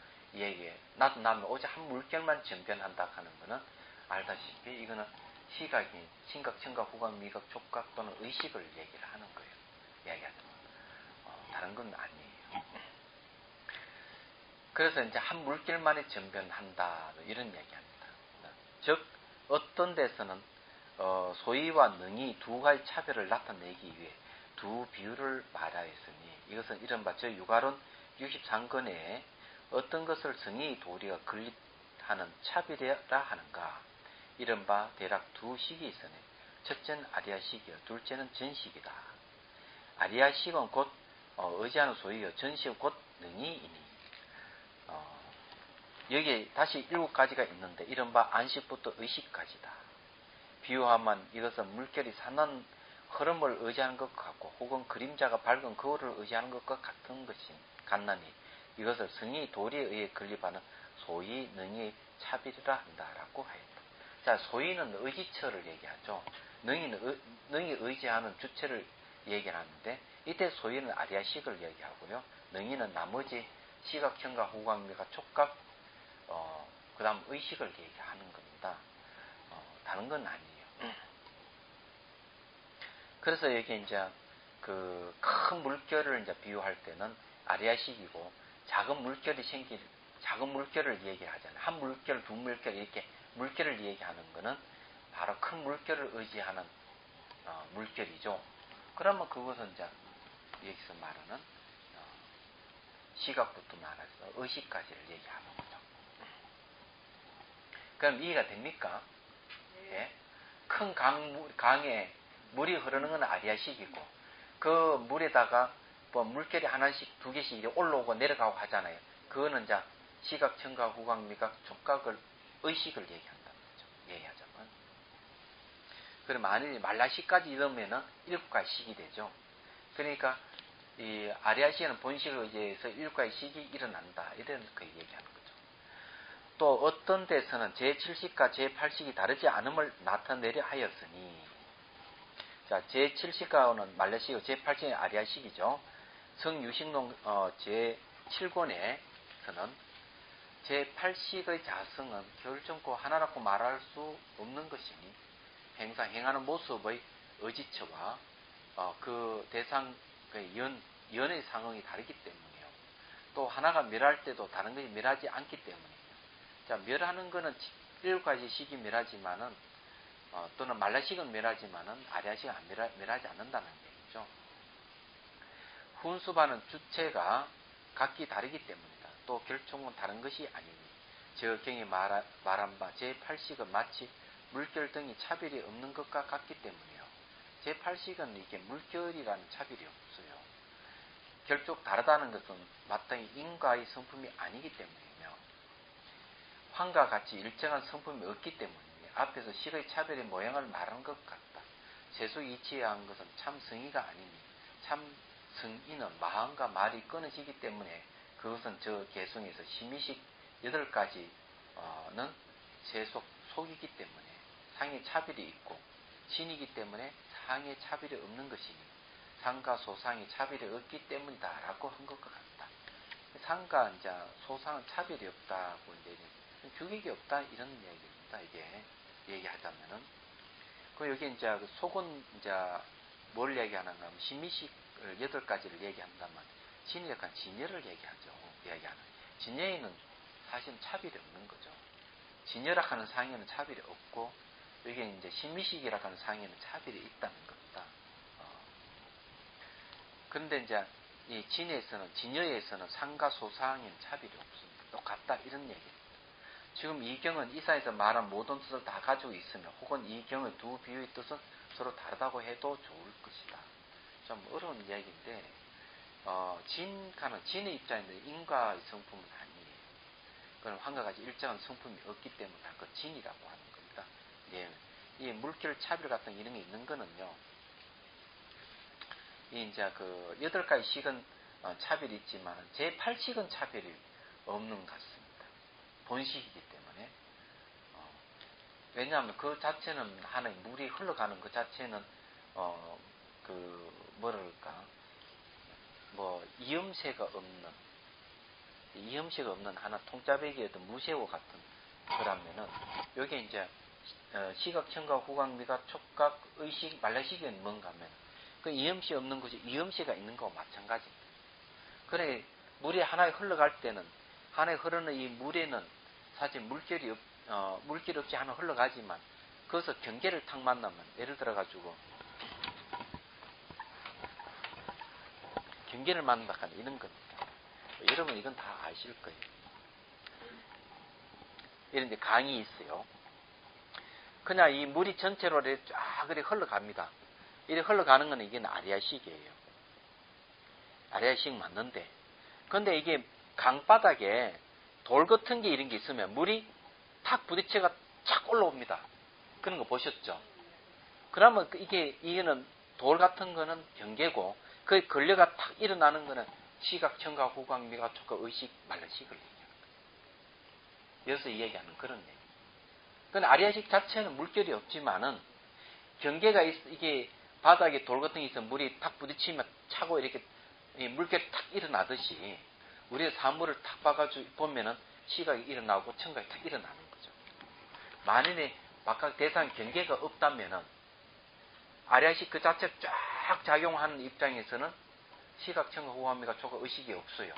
나타나면 오직 한 물결만 전변한다 하는 것은 알다시피 이거는 시각이 친각, 청각, 후각, 미각, 촉각 또는 의식을 얘기를 하는 거예요. 이야기하자면. 다른 건 아니에요. 그래서 이제 한 물결만에 전변한다 이런 얘기합니다. 즉 어떤 데서는 소위와 능이 두 가지 차별을 나타내기 위해 두 비유를 말하였으니 이것은 이른바 저6가론 63권에 어떤 것을 성의 도리가 건립하는 차별이라 하는가. 이른바 대략 두 식이 있으니 첫째는 아리아식이요 둘째는 전식이다. 아리아식은 곧 의지하는 소위요 전식은 곧 능이이니 여기에 다시 7가지가 있는데 이른바 안식부터 의식까지다. 비유하면 이것은 물결이 산난 흐름을 의지하는 것 같고 혹은 그림자가 밝은 거울을 의지하는 것과 같은 것인 같나니 이것을 성의 도리에 의해 건립하는 소위 능의 차별이라 한다라고 하였다. 자, 소위는 의지처를 얘기하죠. 능이 의지하는 주체를 얘기하는데 이때 소위는 아리아식을 얘기하고요. 능이는 나머지 시각, 청각, 후각, 미각, 촉각, 그 다음 의식을 얘기하는 겁니다. 다른 건 아니에요. 그래서 여기 이제 큰 물결을 이제 비유할 때는 아리아식이고 작은 물결을 얘기하잖아요. 한 물결, 두 물결 이렇게 물결을 얘기하는 거는 바로 큰 물결을 의지하는 물결이죠. 그러면 그것은 이제 여기서 말하는 시각부터 말해서 의식까지를 얘기하는 거죠. 그럼 이해가 됩니까? 예? 큰 강에 물이 흐르는 건 아리아식이고 그 물에다가 뭐 물결이 하나씩 두 개씩 올라오고 내려가고 하잖아요. 그거는 이제 시각, 청각, 후각, 미각, 촉각을 의식을 얘기한다는 거죠. 얘기하자면. 그럼 만일 말라시까지 이르면은 7가지 식이 되죠. 그러니까 이 아리아식은 본식을 의지해서 7가지 식이 일어난다. 이런 그 얘기하는 거죠. 또 어떤 데서는 제7식과 제8식이 다르지 않음을 나타내려 하였으니, 자, 제7식과는 말라식이고 제8식은 아리아식이죠. 성유식론 제7권에서는 제8식의 자성은 결정코 하나라고 말할 수 없는 것이니 행하는 모습의 의지처와 그 대상 연의 상황이 다르기 때문이에요. 또 하나가 멸할 때도 다른 것이 멸하지 않기 때문이에요. 자, 멸하는 것은 7가지 식이 멸하지만은 또는 말라식은 멸하지만은 아리아식은 멸하지 않는다는 얘기죠. 훈수반은 주체가 각기 다르기 때문이다. 또 결총은 다른 것이 아니니 저 경이 말한 바 제8식은 마치 물결 등이 차별이 없는 것과 같기 때문이에요. 제8식은 이게 물결이라는 차별이 없어요. 결쪽 다르다는 것은 마땅히 인과의 성품이 아니기 때문이며 환과 같이 일정한 성품이 없기 때문이니 앞에서 식의 차별의 모양을 말한 것 같다. 세속이 이치한 것은 참 성의가 아니니 참 성의는 마음과 말이 끊어지기 때문에 그것은 저 개성에서 심의식 8가지는 세속 속이기 때문에 상의 차별이 있고 진이기 때문에 상의 차별이 없는 것이니 상과 소상의 차별이 없기 때문이다 라고 한 것과 같다. 상과 이제 소상은 차별이 없다고 이제 규격이 없다 이런 얘기입니다. 이게 얘기하자면은 그 여기 이제 속은 이제 뭘 얘기하는가 하면 심의식을 8가지를 얘기한다면 진리역한 진여를 얘기하죠. 얘기하는 진여에는 사실 차별이 없는 거죠. 진여락하는 상에는 차별이 없고 여기 이제 심의식이라고 하는 상에는 차별이 있다는 겁니다. 그런데 이제 이 진여에서는 상과 소상에는 차별이 없습니다. 똑같다 이런 얘기입니다. 지금 이 경은 이사에서 말한 모든 뜻을 다 가지고 있으며 혹은 이 경의 두 비유의 뜻은 서로 다르다고 해도 좋을 것이다. 좀 어려운 이야기인데 진의 입장인데 인과의 성품은 아니에요. 그건 환과 같이 일정한 성품이 없기 때문에 그 진이라고 하는 겁니다. 예. 이 물결 차별 같은 이런 게 있는 거는요. 이 이제 그 8가지 식은 차별이 있지만 제8식은 차별이 없는 것 같습니다. 본식이기 때문에. 왜냐하면 그 자체는 하나의 물이 흘러가는 그 자체는 뭐랄까 이음새가 없는 하나 통짜배기의 어떤 무쇠호 같은 거라면은 여기 이제 시각, 청각, 후각, 미각, 촉각, 의식, 말라식은 뭔가 하면 그 이음새 없는 것이 이음새가 있는 거와 마찬가지입니다. 그래 물이 하나에 흘러갈 때는 하나에 흐르는 이 물에는 사실 물결이 없이 하나 흘러가지만 거기서 경계를 탁 만나면 예를 들어 가지고 경계를 만난다 하는 이런 겁니다. 여러분 이건 다 아실 거예요. 이런 데 강이 있어요. 그냥 이 물이 전체로 쫙 그렇게 흘러갑니다. 이렇게 흘러가는 건 이게 아리아식이에요. 아리아식 맞는데 근데 이게 강바닥에 돌 같은 게 이런 게 있으면 물이 탁 부딪혀가 착 올라옵니다. 그런 거 보셨죠? 그러면 이게는 돌 같은 거는 경계고 그 걸려가 탁 일어나는 거는 시각, 청각, 후각, 미각, 촉각, 의식, 말라식을 얘기하는 거예요. 여기서 이야기하는 그런 얘기. 그건 아리아식 자체는 물결이 없지만은 경계가 이게 바닥에 돌 같은 게 있으면 물이 탁 부딪히면 차고 이렇게 물결이 탁 일어나듯이 우리가 사물을 탁 봐가지고 보면은 시각이 일어나고 청각이 탁 일어나는 거죠. 만일에 바깥 대상 경계가 없다면은 아리아식 그 자체 쫙 작용하는 입장에서는 시각, 청각, 후각, 미각, 촉각, 의식이 없어요.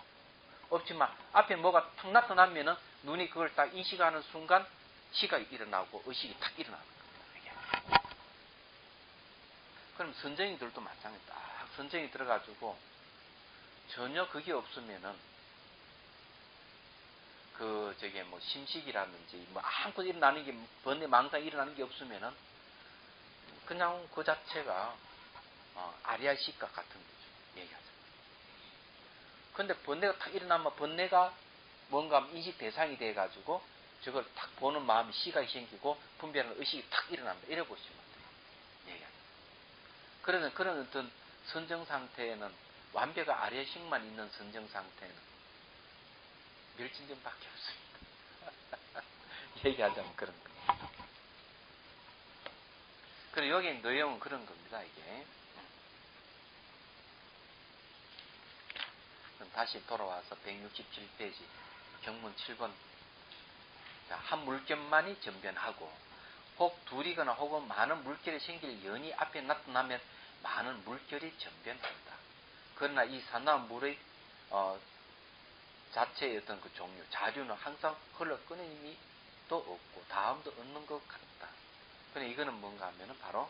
없지만 앞에 뭐가 탁 나타나면은 눈이 그걸 딱 인식하는 순간 시각이 일어나고 의식이 탁 일어나는 겁니다. 그럼 선정이들도 마찬가지다. 딱 선정이 들어가지고 전혀 그게 없으면은 심식이라든지 아무것도 일어나는 게 번뇌 망상 일어나는 게 없으면은 그냥 그 자체가 아리아식과 같은 거죠. 얘기하자. 근데 번뇌가 탁 일어나면 번뇌가 뭔가 인식 대상이 돼가지고 저걸 탁 보는 마음이 시각이 생기고 분별하는 의식이 탁 일어납니다. 이래 보시면 돼요. 예. 그런 어떤 선정 상태에는 완벽한 아래식만 있는 선정 상태는 멸진정밖에 없습니다. 얘기하자면 그런 거예요. 그리고 여기 내용은 그런 겁니다. 이게. 그럼 다시 돌아와서 167페이지 경문 7번. 자, 한 물결만이 전변하고 혹 둘이거나 혹은 많은 물결이 생길 연이 앞에 나타나면 많은 물결이 전변한다. 그러나 이 산화한 물의 자체의 어떤 그 종류, 자류는 항상 흘러 끊임이 또 없고 다음도 없는 것 같다. 그래 이거는 뭔가 하면은 바로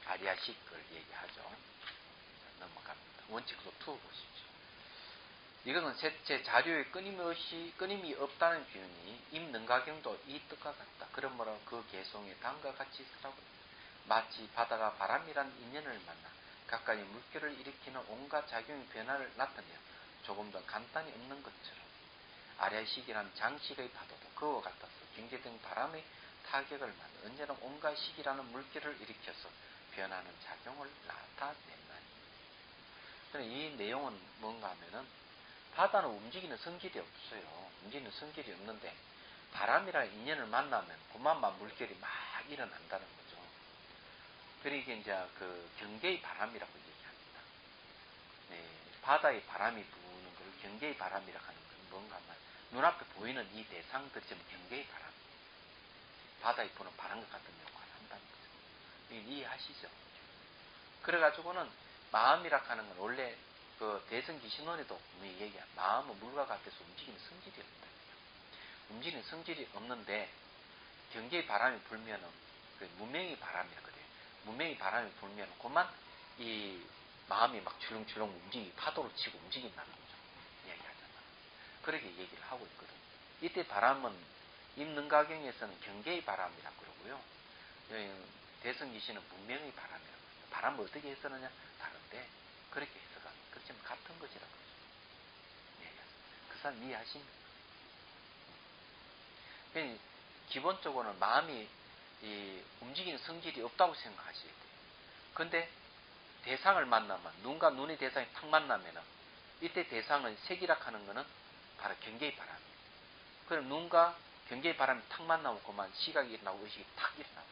아리아식을 얘기하죠. 자, 넘어갑니다. 원칙으로 투어 보십시오. 이거는 셋째 자료에 끊임이 없다는 표현이 임능가경도 이 뜻과 같다. 그러므로 그 개성에 다음과 같이 쓰라고 합니다. 마치 바다가 바람이란 인연을 만나 각각의 물결을 일으키는 온갖 작용의 변화를 나타내어 조금 더 간단히 없는 것처럼 아래식이란 장식의 파도도 그와 같아서 경계 등 바람의 타격을 만나 언제나 온갖 식이라는 물결을 일으켜서 변하는 작용을 나타낸다니. 이 내용은 뭔가 하면은 바다는 움직이는 성질이 없어요. 움직이는 성질이 없는데 바람이라는 인연을 만나면 그만만 물결이 막 일어난다는 거죠. 그러니까 이제 그 경계의 바람이라고 얘기합니다. 네, 바다의 바람이 부는 걸 경계의 바람이라고 하는 건 뭔가 하면 눈앞에 보이는 이 대상들이 좀 경계의 바람. 바다에 부는 바람과 같은 역할을 한다는 거죠. 이해하시죠? 그래가지고는 마음이라고 하는 건 원래 그 대성기신론에도 분명히 얘기한 마음은 물과 같아서 움직이는 성질이 없다. 움직이는 성질이 없는데 경계의 바람이 불면은 그 문명의 바람이라 그래요. 문명의 바람이 불면은 그만 이 마음이 막 출렁출렁 움직이고 파도를 치고 움직인다는 거죠. 얘기하잖아. 그렇게 얘기를 하고 있거든. 이때 바람은 임능가경에서는 경계의 바람이라고 그러고요. 대성기신은 문명의 바람이라고 그래요. 바람을 어떻게 해석하느냐 다른데 그렇게 해석합니다. 그렇지만 같은 것이라고 그러죠. 그 사람 이해하십니까? 기본적으로는 마음이 움직이는 성질이 없다고 생각하셔야 돼요. 근데 대상을 만나면 눈과 눈의 대상이 탁 만나면은 이때 대상은 색이라 하는 거는 바로 경계의 바람이에요. 그럼 눈과 경계의 바람이 탁 만나면 그만 시각이 일어나고 의식이 탁 일어나고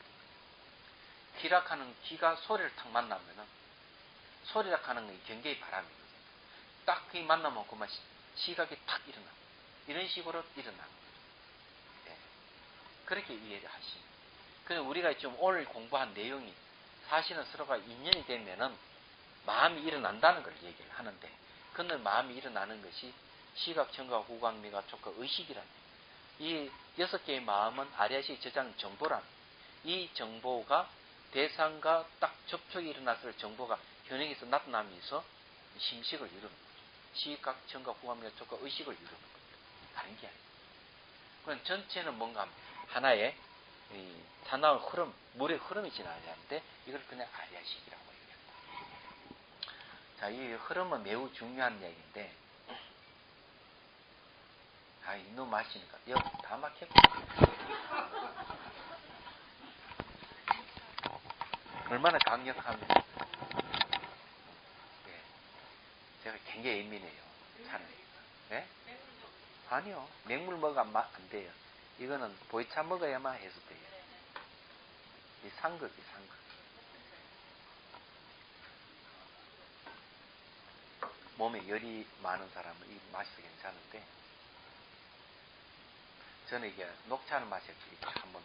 귀라 하는 귀가 소리를 탁 만나면은 소리라 하는 건 경계의 바람이거든요. 딱 그게 만나면 그만 시각이 탁 일어나고 이런 식으로 일어나는 거죠. 네. 그렇게 이해를 하시면. 그래서 우리가 지금 오늘 공부한 내용이 사실은 서로가 인연이 되면은 마음이 일어난다는 걸 얘기를 하는데, 그는 마음이 일어나는 것이 시각, 청각, 후각, 미각, 촉각, 의식이라는 이 6개의 마음은 아리아식 저장 정보란 이 정보가 대상과 딱 접촉이 일어났을 때 정보가 현행에서 나타나면서 심식을 이루는 거죠. 시각, 청각, 후각, 미각, 촉각, 의식을 이루는 겁니다. 다른 게 아니에요. 그건 전체는 뭔가 하나의 산화의 흐름, 물의 흐름이 지나야 하는데 이걸 그냥 아리아식이라고 얘기한다. 자, 이 흐름은 매우 중요한 얘기인데 이놈 마시니까 여기 다 막혔고 얼마나 강력하면 제가 굉장히 예민해요. 차는. 네? 아니요. 맹물 먹으면 안 돼요. 이거는 보이차 먹어야만 해서 돼요. 이 상극이 상극. 몸에 열이 많은 사람은 이 맛이 괜찮은데 저는 이게 녹차는 맛이 이렇게 한번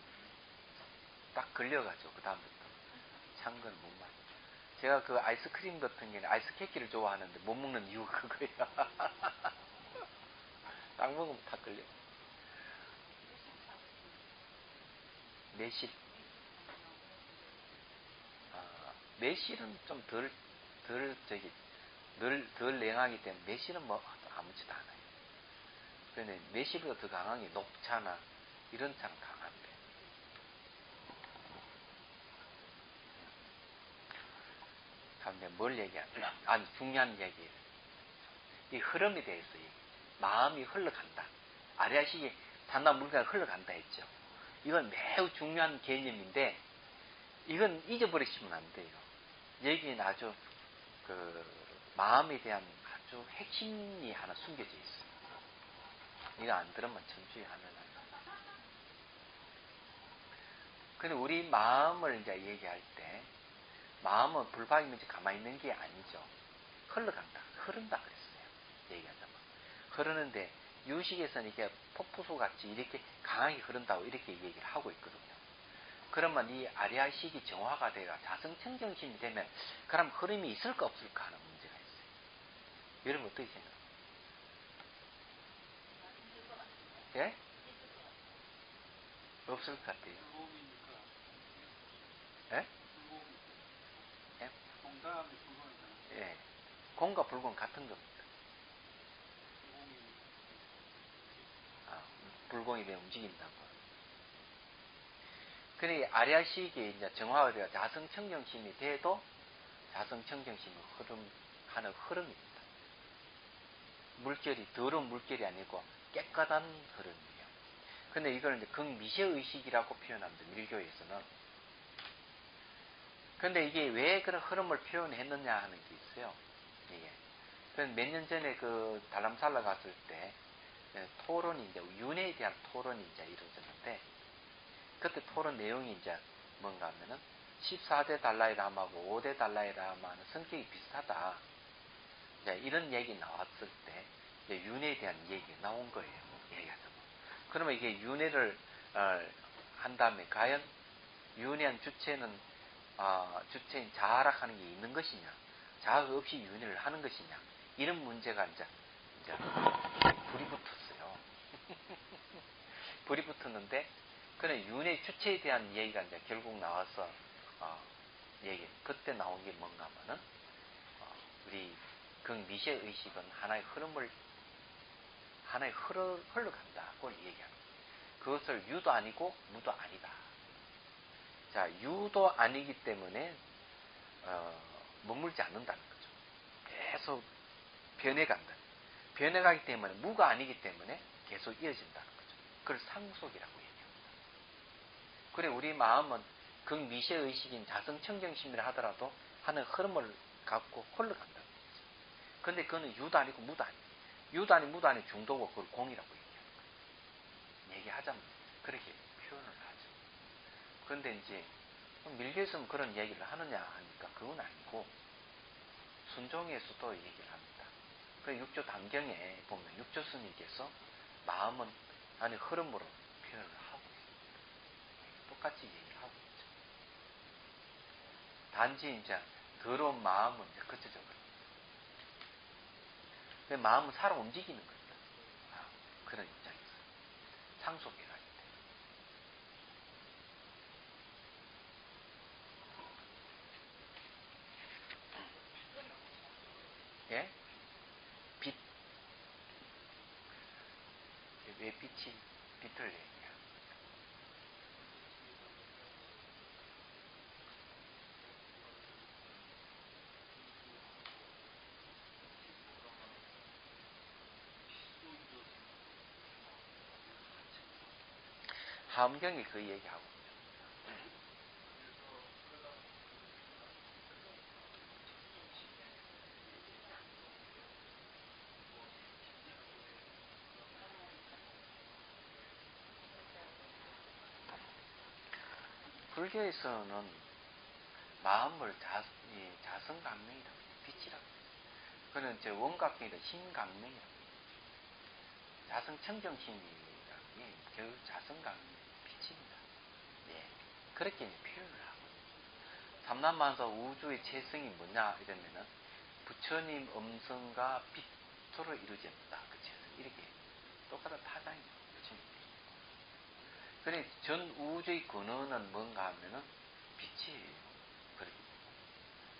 딱 걸려가지고 그 다음부터 찬 건 못 마셔요. 제가 그 아이스크림 같은 경우는 아이스 케이크를 좋아하는데 못 먹는 이유가 그거예요. 딱 먹으면 딱 걸려. 매실. 매실은 좀 덜 냉하기 때문에 매실은 뭐 아무렇지도 않아요. 그런데 매실보다 더 강한 게 녹차나 이런 차는 강한데. 뭘 얘기하냐? 아주 중요한 얘기예요. 이 흐름에 대해서 얘기해요. 마음이 흘러간다. 아리아식이 단단 물건이 흘러간다 했죠. 이건 매우 중요한 개념인데 이건 잊어버리시면 안 돼요. 여기는 아주 마음에 대한 아주 핵심이 하나 숨겨져 있어요. 이거 안 들으면 천주의 하면 근데 우리 마음을 이제 얘기할 때 마음은 불박이면 가만히 있는 게 아니죠. 흘러간다. 흐른다 그랬어요. 얘기하자면. 흐르는데 유식에서는 이게 폭포수 같이 이렇게 강하게 흐른다고 이렇게 얘기를 하고 있거든요. 그러면 이 아리아식이 정화가 돼가 자성청정심이 되면 그럼 흐름이 있을까 없을까 하는 문제가 있어요. 여러분 어떻게 생각해요? 예? 없을 것 같아요. 불공이니까. 예? 불공. 예? 공다음에 불공이잖아. 예. 공과 불공 같은 겁니다. 불공이 왜 움직인다고. 그러니 아리아식이 이제 정화가 되어 자성청정심이 돼도 자성청정심의 하는 흐름입니다. 물결이 더러운 물결이 아니고 깨끗한 흐름이에요. 근데 이걸 이제 극미세의식이라고 표현합니다. 밀교에서는. 근데 이게 왜 그런 흐름을 표현했느냐 하는 게 있어요. 이게. 몇 년 전에 달람살라 갔을 때 토론이 이제 윤회에 대한 토론이 이제 이루어졌는데 그때 토론 내용이 이제 뭔가 하면은 14대 달라이라마하고 5대 달라이라마는 성격이 비슷하다. 이제 이런 얘기 나왔을 때 이제 윤회에 대한 얘기가 나온 거예요. 얘기하자면. 그러면 이게 윤회를 한 다음에 과연 윤회한 주체는 주체인 자아락하는 게 있는 것이냐, 자아가 없이 윤회를 하는 것이냐 이런 문제가 이제 불이 붙었어요. 불이 붙었는데 그는 윤회 주체에 대한 얘기가 이제 결국 나와서 그때 나온 게 뭔가 하면은 우리 극미세 의식은 하나의 흘러간다고 얘기합니다. 그것을 유도 아니고 무도 아니다. 자, 유도 아니기 때문에 머물지 않는다는 거죠. 계속 변해간다. 변해가기 때문에 무가 아니기 때문에 계속 이어진다는 거죠. 그걸 상속이라고 얘기합니다. 그래 우리 마음은 극미세 의식인 자성청정심이라 하더라도 하는 흐름을 갖고 흘러간다는 거죠. 근데 그거는 유도 아니고 무도 아니고 유도 아니고 무도 아니고 중도고 그걸 공이라고 얘기하는 거예요. 얘기하자면 그렇게 표현을 하죠. 그런데 이제 밀교에서는 그런 얘기를 하느냐 하니까 그건 아니고 순종에서도 얘기를 합니다. 그 육조 단경에 보면 육조 스님께서 마음은 안에 흐름으로 표현을 하고 있습니다. 똑같이 얘기를 하고 있죠. 단지 이제 더러운 마음은 이제 거쳐져 버립니다. 마음은 살아 움직이는 겁니다. 그런 입장에서 상속이라 할 때. 예? 빛. 왜 빛을 얘기해요? 하엄경이 그 얘기하고 불교에서는 마음을 자성강명이라고 해요. 빛이라고 해요. 그는 이제 원각경이다 신강명이라고 해요. 자성청정심이라는 게 결국 자성강명 빛입니다. 예. 그렇게 이제 표현을 하고 삼남만사 우주의 체성이 뭐냐 이러면은 부처님 음성과 빛으로 이루어졌다. 그치? 이렇게 똑같은 타장이죠. 부처님. 그래 전 우주의 근원은 뭔가 하면은 빛이에요.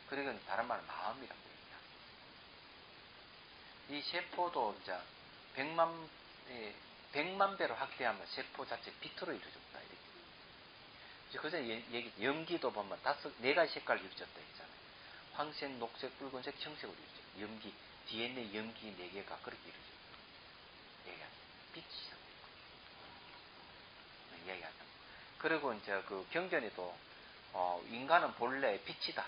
그러니까 다른 말은 마음이라고 얘기합니다. 이 세포도 이제 100만 배로 확대하면 세포 자체 빛으로 이루어졌다. 이렇게. 그래서 얘기 염기도 보면 4가지 색깔로 이루어졌다 했잖아요. 황색, 녹색, 붉은색, 청색으로 이루어졌다. 염기, DNA 염기 4개가 그렇게 이루어졌다. 얘기하죠. 빛이 얘기하죠. 그리고 이제 그 경전에도 인간은 본래 빛이다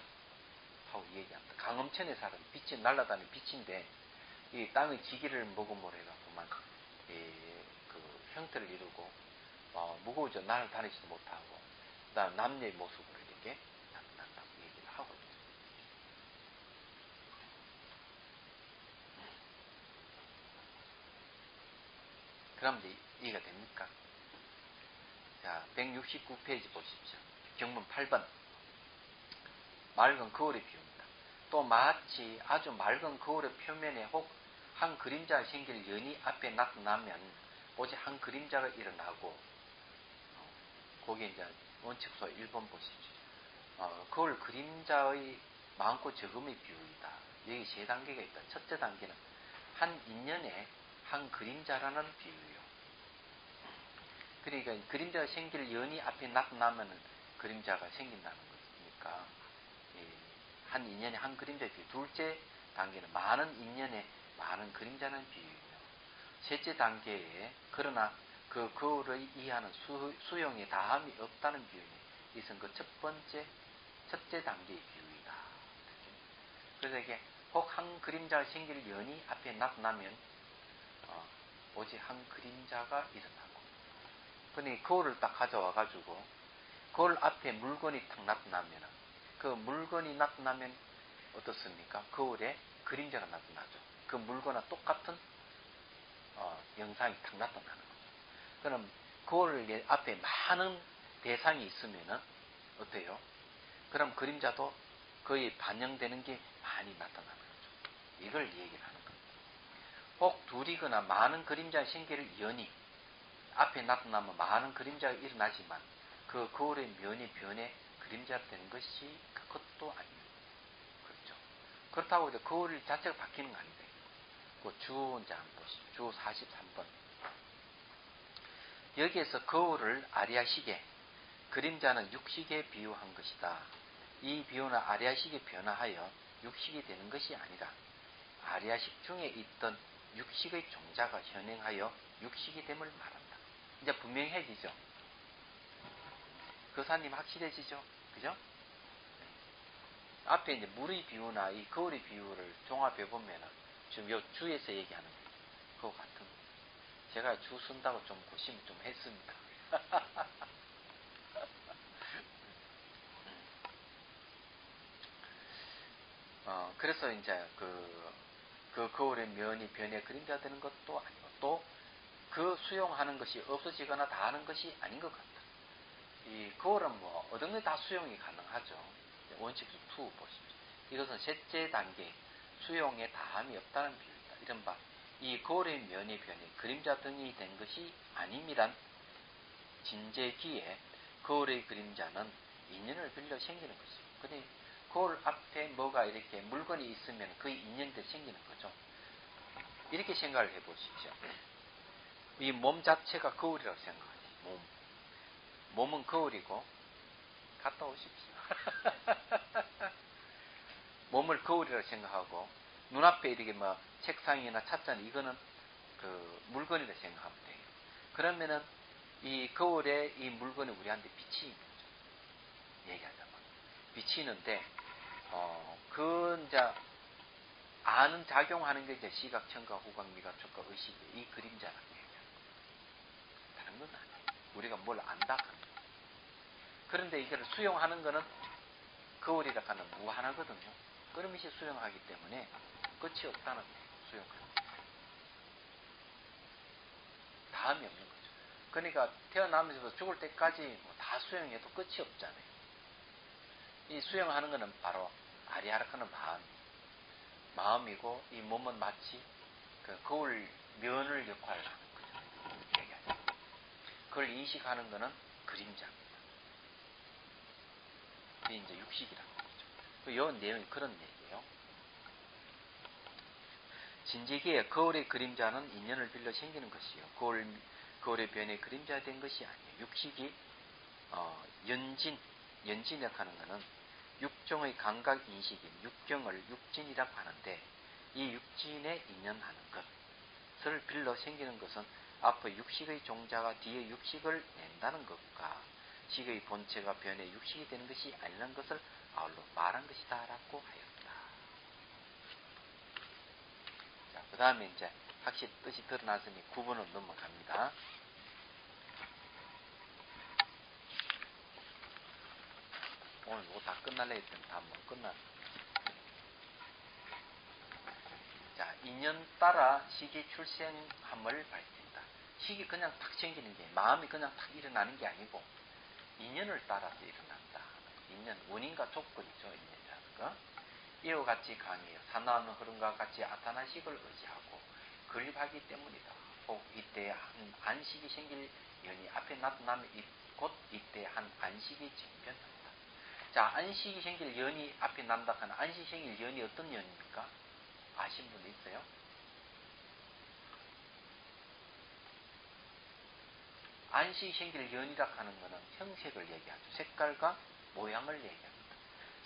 하고 얘기합니다. 강엄천에 사는 빛이 날아다니는 빛인데 이 땅의 지기를 먹음으로 해갖고만 그 형태를 이루고 무거워져 날아다니지도 못하고 그다음 남녀의 모습으로 이렇게 나타난다고 얘기를 하고 있죠. 그럼 이제 이해가 됩니까? 자, 169페이지 보십시오. 경문 8번. 맑은 거울의 비유입니다. 또 마치 아주 맑은 거울의 표면에 혹 한 그림자가 생길 연이 앞에 나타나면 오직 한 그림자가 일어나고 거기에 이제 원칙소 1번 보십시오. 거울 그림자의 많고 적음의 비유이다. 여기 세 단계가 있다. 첫째 단계는 한 인연에 한 그림자라는 비유예요. 그러니까 그림자가 생길 연이 앞에 나타나면 그림자가 생긴다는 거니까 한 인연에 한 그림자의 비유. 둘째 단계는 많은 인연에 많은 그림자는 비유이며 셋째 단계에 그러나 그 거울을 이해하는 수용에 다함이 없다는 비유이며 이것은 그 첫째 단계의 비유이다. 그래서 이게 혹 한 그림자가 생길 연이 앞에 나타나면 오직 한 그림자가 일어나고 그러니 거울을 딱 가져와 가지고 거울 앞에 물건이 탁 나타나면 그 물건이 나타나면 어떻습니까? 거울에 그림자가 나타나죠. 그 물건과 똑같은 영상이 탁 나타나는 거죠. 그럼 거울 앞에 많은 대상이 있으면은 어때요? 그럼 그림자도 거의 반영되는 게 많이 나타나는 거죠. 이걸 얘기를 하는 겁니다. 혹 둘이거나 많은 그림자의 생기를 연이 앞에 나타나면 많은 그림자가 일어나지만 그 거울의 면이 변해 그림자가 되는 것이 그것도 아니에요. 그렇죠. 그렇다고 이제 거울 자체가 바뀌는 거 아닌데. 그 주 이제 한번 보시죠. 주 43번. 여기에서 거울을 아리아식에 그림자는 육식에 비유한 것이다. 이 비유는 아리아식에 변화하여 육식이 되는 것이 아니라 아리아식 중에 있던 육식의 종자가 현행하여 육식이 됨을 말한다. 이제 분명해지죠. 교사님 확실해지죠? 그죠? 네. 앞에 이제 물의 비유나 이 거울의 비유를 종합해 보면은 지금 요 주에서 얘기하는 그거 같은 거. 제가 주 쓴다고 좀 고심 좀 했습니다. 그래서 이제 그 거울의 면이 변해 그림자 되는 것도 아니고 또 그 수용하는 것이 없어지거나 다 하는 것이 아닌 것 같다. 이 거울은 뭐 어떤 게 다 수용이 가능하죠. 원칙수 2 보십시오. 이것은 셋째 단계 수용에 다함이 없다는 비유이다. 이른바 이 거울의 면이 변해 그림자 등이 된 것이 아님이란 진제기에 거울의 그림자는 인연을 빌려 생기는 것이죠. 근데 거울 앞에 뭐가 이렇게 물건이 있으면 그 인연대로 생기는 거죠. 이렇게 생각을 해보십시오. 이 몸 자체가 거울이라고 생각하지. 몸은 거울이고 갔다 오십시오. 몸을 거울이라고 생각하고 눈앞에 이렇게 뭐 책상이나 찻잔 이거는 그 물건이라고 생각하면 돼요. 그러면은 이 거울에 이 물건이 우리한테 비치는 거죠. 얘기하자면 비치는데 그 이제 아는 작용하는 게 이제 시각, 청각, 후각, 미각, 촉각, 의식 이 그림자라는 얘기예요. 다른 건 아니에요. 우리가 뭘 안다 하는 거예요. 그런데 이걸 수용하는 거는 거울이라 하는 무한하거든요. 끊임없이 수용하기 때문에 끝이 없다는 거예요. 수용하는 다음이 없는 거죠. 그러니까 태어나면서 죽을 때까지 다 수용해도 끝이 없잖아요. 이 수용하는 거는 바로 아리아라카는 마음이고 이 몸은 마치 그 거울 면을 역할을 하는 거죠. 얘기하죠. 그걸 인식하는 거는 그림자입니다. 이게 이제 육식이라는 거죠. 이 내용이 그런 얘기예요. 진지기에 거울의 그림자는 인연을 빌려 생기는 것이요. 거울의 변에 그림자가 된 것이 아니에요. 육식이 연진이라고 하는 것은 육종의 감각 인식인 육경을 육진이라고 하는데 이 육진에 인연하는 것 것을 빌러 생기는 것은 앞의 육식의 종자가 뒤에 육식을 낸다는 것과 식의 본체가 변해 육식이 되는 것이 아니라는 것을 아울러 말한 것이다 라고 하였다. 자, 그 다음에 이제 확실히 뜻이 드러났으니 9번으로 넘어갑니다. 오늘 이거 다 끝날래 했더니 다 못 끝났네. 자, 인연 따라 식이 출생함을 밝힌다. 식이 그냥 탁 생기는 게, 마음이 그냥 탁 일어나는 게 아니고 인연을 따라서 일어난다. 인연, 원인과 조건이죠. 인연이라는 거. 이와 같이 강해요. 산나오는 흐름과 같이 아타나식을 의지하고 건립하기 때문이다. 혹 이때 한 안식이 생길 연이 앞에 나타나면 곧 이때 한 안식이 정변한다. 자, 안식이 생길 연이 앞에 난다 하는 안식이 생길 연이 어떤 연입니까? 아신 분 있어요? 안식이 생길 연이라 하는 것은 형색을 얘기하죠. 색깔과 모양을 얘기합니다.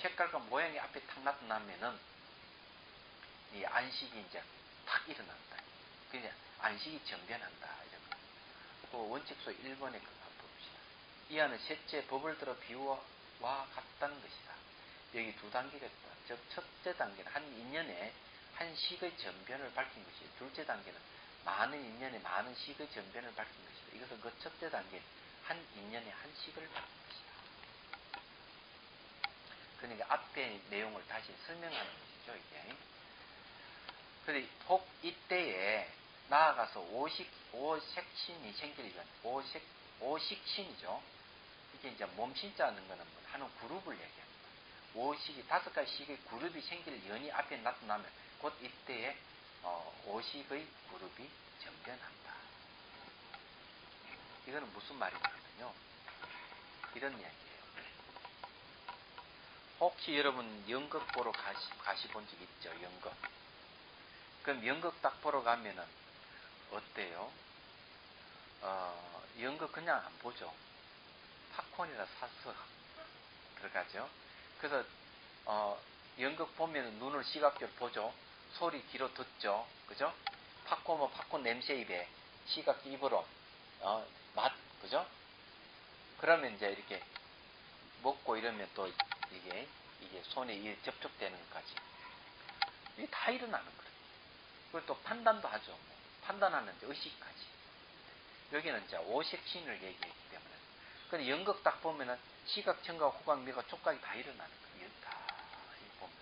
색깔과 모양이 앞에 탁 나타나면은 이 안식이 이제 탁 일어난다. 그냥 안식이 정변한다. 이런 거. 그 원칙소 1번에 그거 한번 봅시다. 이 안은 셋째 법을 들어 비유와 같다는 것이다. 여기 두 단계가 있다. 즉 첫째 단계는 한 인연에 한 식의 전변을 밝힌 것이고, 둘째 단계는 많은 인연에 많은 식의 전변을 밝힌 것이다. 이것은 그 첫째 단계 한 인연에 한 식을 밝힌 것이다. 그러니까 앞에 내용을 다시 설명하는 것이죠, 이게. 그런데 혹 이때에 나아가서 오색신이 생기려면 오식신이죠. 이게 이제 몸신자는 거는 하는 그룹을 얘기합니다. 오식이 5가지 식의 그룹이 생길 연이 앞에 나타나면 곧 이때에 오식의 그룹이 정변한다. 이거는 무슨 말이냐면요, 이런 이야기예요. 혹시 여러분 연극 보러 가시 본 적 있죠? 연극. 그럼 연극 딱 보러 가면은 어때요? 연극 그냥 안 보죠. 팝콘이라 사서 들어가죠. 그래서 연극 보면 눈을 시각적으로 보죠. 소리 귀로 듣죠. 그죠? 팝콘은 팝콘 냄새 입에, 시각 입으로 맛, 그죠? 그러면 이제 이렇게 먹고 이러면 또 이게 손에 접촉되는 것까지 이게 다 일어나는 거예요. 그리고 또 판단도 하죠. 판단하는 의식까지. 여기는 이제 오색신을 얘기했기 때문에. 근데 연극 딱 보면은 시각, 청각, 후각, 미각, 촉각이 다 일어나는 거예요. 다 보면.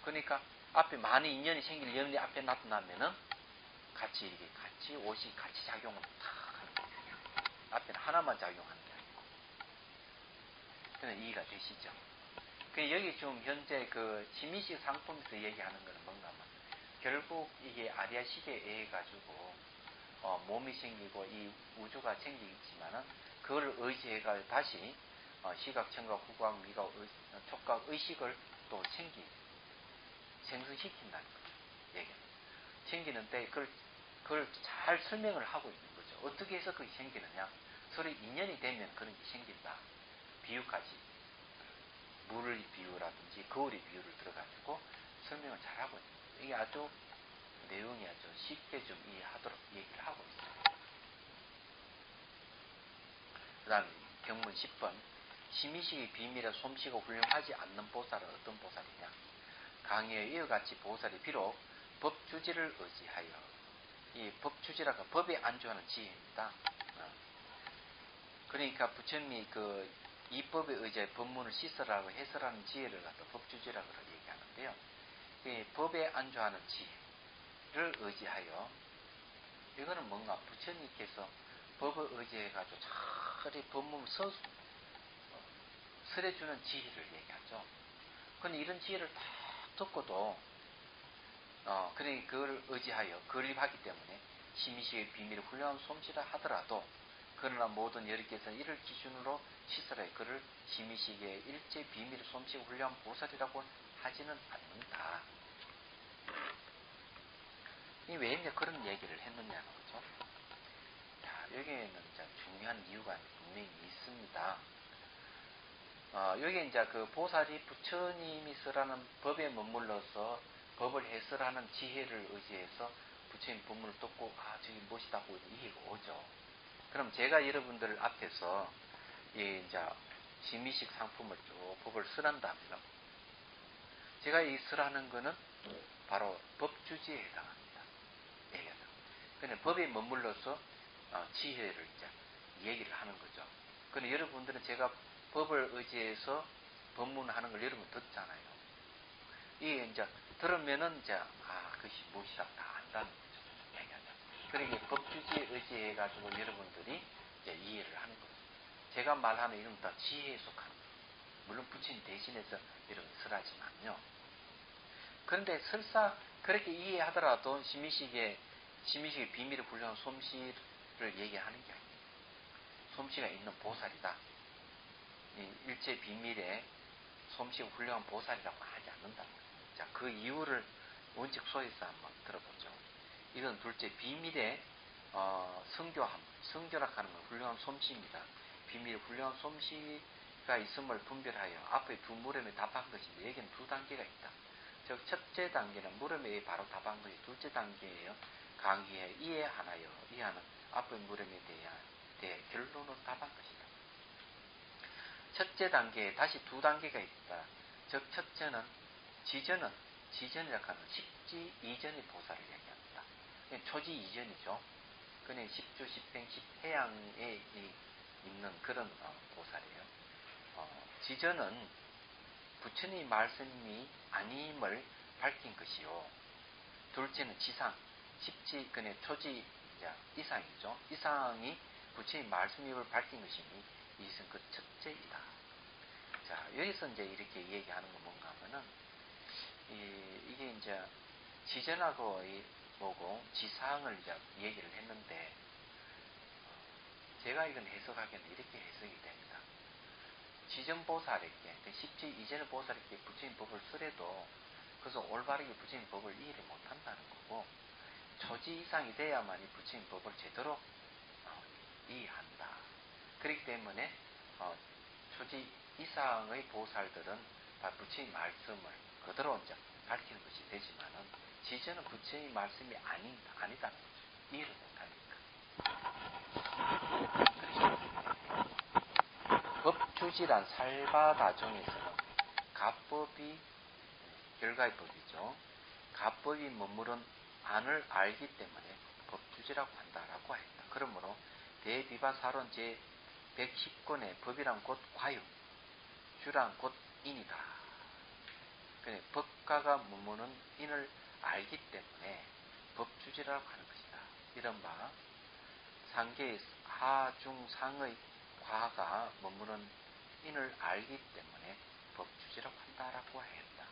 그러니까 앞에 많은 인연이 생길 연이 앞에 나타나면은 같이 이렇게 같이 오식 같이 작용을 다 하는 거예요. 앞에는 하나만 작용하는 게 아니고. 그냥 이해가 되시죠? 그 여기 지금 현재 그 심의식 상품에서 얘기하는 거는 뭔가 하면 결국 이게 아리아 시계에 의해 가지고 몸이 생기고 이 우주가 생기지만은 그걸 의지해가 다시 시각, 청각, 후각, 미각, 촉각, 의식을 또 생성시킨다는 거죠. 얘기는. 생기는데 그걸 잘 설명을 하고 있는 거죠. 어떻게 해서 그게 생기느냐. 서로 인연이 되면 그런 게 생긴다. 비유까지. 물의 비유라든지 거울의 비유를 들어가지고 설명을 잘하고 있는 거죠. 이게 아주 내용이 아주 쉽게 좀 이해하도록 얘기를 하고 있어요. 그 다음에 경문 10번. 심의식의 비밀에 솜씨가 훌륭하지 않는 보살은 어떤 보살이냐. 강의에 이와 같이 보살이 비록 법주지를 의지하여, 이 법주지라가 법에 안주하는 지혜입니다. 그러니까 부처님이 이 법에 의지해 법문을 씻으라고 해설하는 지혜를 갖다 법주지라고 얘기하는데요. 이 법에 안주하는 지혜를 의지하여, 이거는 뭔가 부처님께서 법을 의지해가지고 차라리 법문을 설해주는 지혜를 얘기하죠. 근데 이런 지혜를 딱 듣고도 그러니 그걸 의지하여 건립하기 때문에 심의식의 비밀이 훌륭한 솜씨라 하더라도, 그러나 모든 여리께서는 이를 기준으로 시설해 그를 심의식의 일제 비밀 솜씨가 훌륭한 보살이라고 하지는 않는다. 왜 이제 그런 얘기를 했느냐는 거죠. 자, 여기에는 이제 중요한 이유가 분명히 있습니다. 여기 이제 그 보살이 부처님이 쓰라는 법에 머물러서 법을 해설하는 지혜를 의지해서 부처님 법문을 듣고 저기 멋있다고 이해가 오죠. 그럼 제가 여러분들 앞에서 이제 심의식 상품을 쭉 법을 쓰란다면 제가 이 쓰라는 거는 바로 법주지에 해당합니다. 그냥 법에 머물러서 지혜를 이제 얘기를 하는 거죠. 그런데 여러분들은 제가 법을 의지해서 법문하는 걸 여러분 듣잖아요. 이게 이제 들으면은 이제 그것이 무엇이라 다 안다는 거죠. 얘기하죠. 그러니까 법주지에 의지해가지고 여러분들이 이제 이해를 하는 거죠. 제가 말하는 이런 다 지혜에 속하는 거예요. 물론 부처님 대신해서 여러분 설하지만요. 그런데 설사 그렇게 이해하더라도 심의식의 비밀을 훌륭한 솜씨를 얘기하는 게 아니에요. 솜씨가 있는 보살이다. 이 일체 비밀에 솜씨가 훌륭한 보살이라고 하지 않는다. 자, 그 이유를 원칙 소에서 한번 들어보죠. 이건 둘째 비밀의 성교라 하는 건 훌륭한 솜씨입니다. 비밀 훌륭한 솜씨가 있음을 분별하여 앞에 두 물음에 답한 것인데 여기는 두 단계가 있다. 즉 첫째 단계는 물음에 바로 답한 것이 둘째 단계예요. 강의에 이해하는 앞의 물음에 대해 결론으로 답한 것이다. 첫째 단계에 다시 두 단계가 있다. 즉 첫째는 지전이라고 하는 십지 이전의 보살을 얘기합니다. 초지 이전이죠. 그냥 십주, 십행, 십해양에 있는 그런 보살이에요. 지전은 부처님 말씀이 아님을 밝힌 것이요. 둘째는 지상, 그냥 초지 이상이죠. 이상이 부처님 말씀임을 밝힌 것이니 이것은 그 첫째이다. 자, 여기서 이제 이렇게 얘기하는 건 뭔가 하면은 이게 이제 지전하고 뭐고 지상을 이제 얘기를 했는데 제가 이건 해석하기에는 이렇게 해석이 됩니다. 지전보살에게 십지 이전의 보살에게 부처님 법을 쓰래도 그래서 올바르게 부처님 법을 이해를 못한다는 거고 초지 이상이 돼야만이 부처님 법을 제대로 이해한다. 그렇기 때문에 초지 이상의 보살들은 부처님 말씀을 그대로 이제 밝히는 것이 되지만은 지전은 부처님 말씀이 아니다는 거죠. 이해를 못하니까. 법주지란 살바다종에서는 가법이 결과의 법이죠. 가법이 머무른 안을 알기 때문에 법주지라고 한다라고 했다. 그러므로 대비바사론 제 110권의 법이란 곧 과유, 주란 곧 인이다. 법가가 머무는 인을 알기 때문에 법주지라고 하는 것이다. 이런 바 상계의 하중상의 과가 머무는 인을 알기 때문에 법주지라고 한다라고 했다.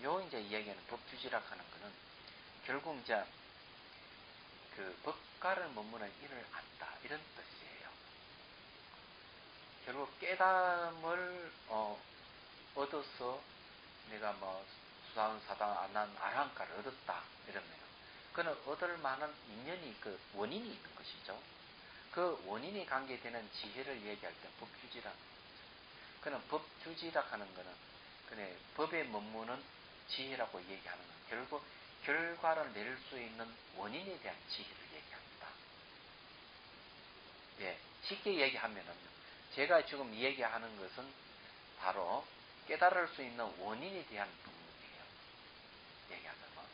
요 이제 이야기하는 법주지라고 하는 것은 결국 이제 그 법가를 머무는 인을 안다 이런 뜻이에요. 결국 깨달음을 얻어서 내가 뭐 수상 사당 안난 아랑가를 얻었다 이러면 그는 얻을 만한 인연이 그 원인이 있는 것이죠. 그 원인이 관계되는 지혜를 얘기할 때 법주지라는 거죠. 그는 법주지라 하는 것은 그네 법에 머무는 지혜라고 얘기하는 건 결국 결과를 낼 수 있는 원인에 대한 지혜를 얘기합니다. 예, 쉽게 얘기하면은 제가 지금 얘기하는 것은 바로 깨달을 수 있는 원인에 대한 부분이에요. 얘기하자면.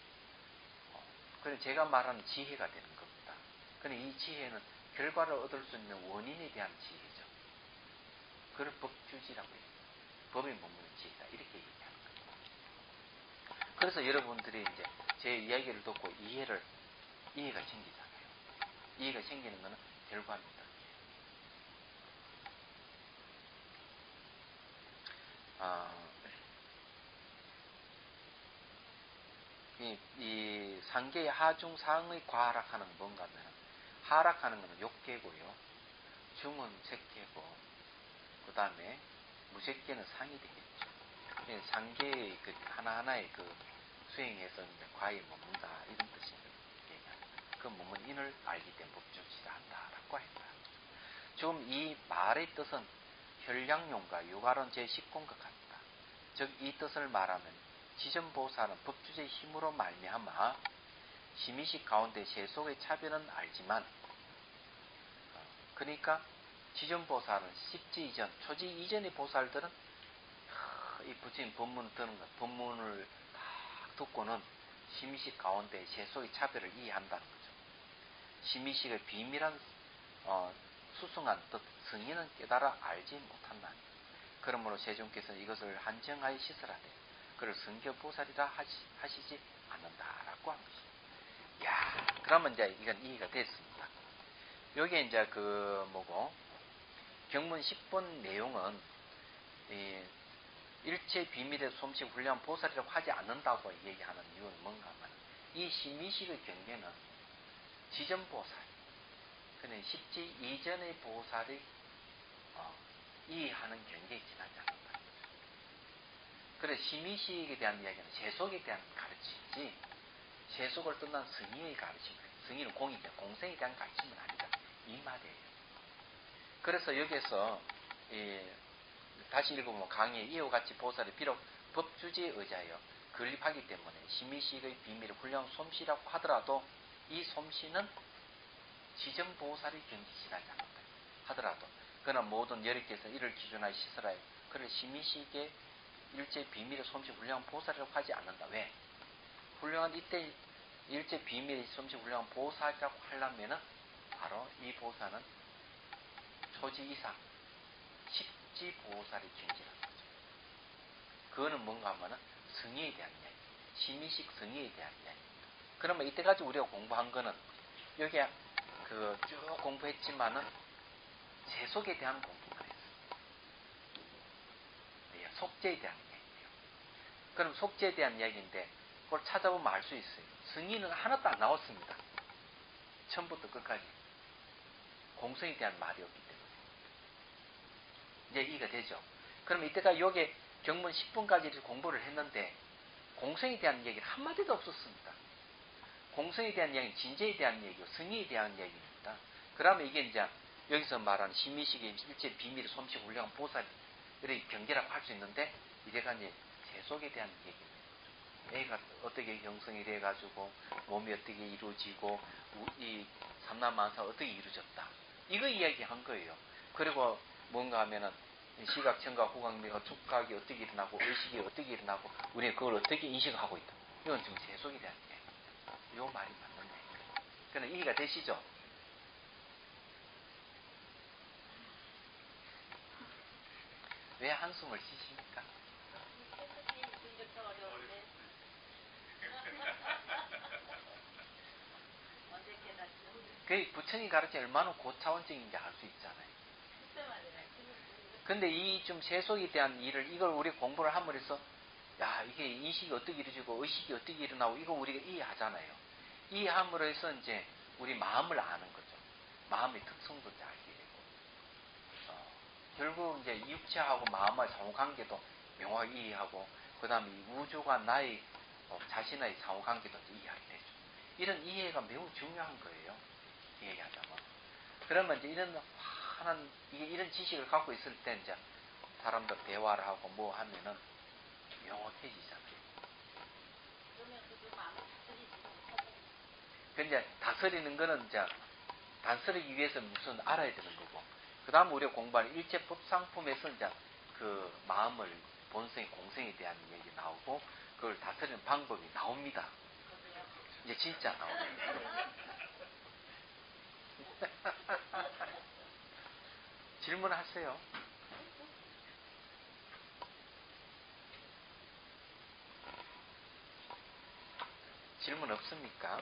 그래서 제가 말하는 지혜가 되는 겁니다. 근데 이 지혜는 결과를 얻을 수 있는 원인에 대한 지혜죠. 그걸 법주지라고 해요. 법에 머무는 지혜다. 이렇게 얘기하는 겁니다. 그래서 여러분들이 이제 제 이야기를 듣고 이해가 생기잖아요. 이해가 생기는 것은 결과입니다. 이 상계의 하중상의 과하락하는 건 뭔가 하면 하락하는 것은 욕계고요. 중은 색계고 그 다음에 무색계는 상이 되겠죠. 상계의 그 하나하나의 그 수행해서 이제 과에 머문다 이런 뜻이 얘기합니다. 그 머문 인을 알기 때문에 법주지라 한다라고 했다. 지금 이 말의 뜻은 혈량용과 유가론 제10권과 같다. 즉 이 뜻을 말하면 지전보살은 법주제의 힘으로 말미암아 심의식 가운데 세속의 차별은 알지만, 그러니까 지전보살은 십지 이전, 초지 이전의 보살들은 이 부처님 법문 듣는 것, 법문을 딱 듣고는 심의식 가운데 세속의 차별을 이해한다는 거죠. 심의식의 비밀한 수승한 뜻, 승인은 깨달아 알지 못한다. 그러므로 세존께서는 이것을 한정하여 시설하되 그를 성교보살이라 하시지 않는다라고 한 것입니다. 야, 그러면 이제 이건 이해가 됐습니다. 여기에 이제 경문 10번 내용은 일체 비밀의 솜씨 훌륭한 보살이라고 하지 않는다고 얘기하는 이유는 뭔가 하면 이 심의식의 경계는 지전보살, 그는 십지 이전의 보살이 이해하는 경계에 지나지 않는다. 그래서 심의식에 대한 이야기는 세속에 대한 가르침이지 세속을 떠난 승의의 가르침이에요. 승의는 공이죠. 공생에 대한 가르침은 아니다. 이 말이에요. 그래서 여기에서 다시 읽어보면 강의에 이와 같이 보살이 비록 법주제에 의지하여 건립하기 때문에 심의식의 비밀을 훌륭한 솜씨라고 하더라도 이 솜씨는 지전보살의 경지 지나지 않는다 하더라도 그러나 모든 여력께서 이를 기준하여 시설하여 그를 심의식의 일제 비밀의 솜씨 훌륭한 보살이라고 하지 않는다. 왜? 훌륭한 이때 일제 비밀의 솜씨 훌륭한 보살이라고 하려면은 바로 이 보살은 초지 이상 십지 보살의 경지라는 거죠. 그거는 뭔가 하면은 승의에 대한 이야기, 심의식 승의에 대한 이야기입니다. 그러면 이때까지 우리가 공부한 거는 여기에 쭉 공부했지만은 세속에 대한 공부만 했어요. 속죄에 대한 이야기예요. 그럼 속죄에 대한 이야기인데 그걸 찾아보면 알 수 있어요. 승의는 하나도 안 나왔습니다. 처음부터 끝까지 공성에 대한 말이 없기 때문에 이제 이해가 되죠. 그럼 이때까지 여기 경문 10분까지 공부를 했는데 공성에 대한 이야기는 한마디도 없었습니다. 공성에 대한 이야기는 진제에 대한 이야기고 승의에 대한 이야기입니다. 그러면 이게 이제 여기서 말하는 심의식의 일체 비밀의 솜씨 훌륭한 보살의 경계라고 할 수 있는데 이제가 이제 세속에 대한 얘기입니다. 애가 어떻게 형성이 돼가지고 몸이 어떻게 이루어지고 이 삼라만사 어떻게 이루어졌다. 이거 이야기한 거예요. 그리고 뭔가 하면은 시각, 청각, 후각, 미각, 촉각이 어떻게 일어나고 의식이 어떻게 일어나고 우리가 그걸 어떻게 인식하고 있다. 이건 지금 세속에 대한 이야기입니다. 이 말이 맞는 얘기입니다. 그러면 이해가 되시죠? 왜 한숨을 쉬십니까? 그 부처님 가르침이 얼마나 고차원적인지 알 수 있잖아요. 근데 이 좀 세속에 대한 일을 이걸 우리 공부를 함으로써 야 이게 인식이 어떻게 이루어지고 의식이 어떻게 일어나고 이거 우리가 이해하잖아요. 이해함으로써 이제 우리 마음을 아는 거죠. 마음의 특성도 이제 알게 되고 결국 이제 육체하고 마음의 상호관계도 명확히 이해하고 그 다음에 우주가 나의 자신의 상호관계도 이해하게 되죠. 이런 이해가 매우 중요한 거예요. 이해하자면. 그러면 이제 이런 지식을 갖고 있을 때 이제 사람들 대화를 하고 뭐 하면은 명확해지잖아요. 근데 다스리는 거는 이제 다스리기 위해서 무슨 알아야 되는 거고. 그 다음 우리가 공부하는 일체법상품에서 이제 그 마음을 본성의 공성에 대한 얘기 나오고 그걸 다스리는 방법이 나옵니다. 이제 진짜 나옵니다. 질문하세요. 질문 없습니까?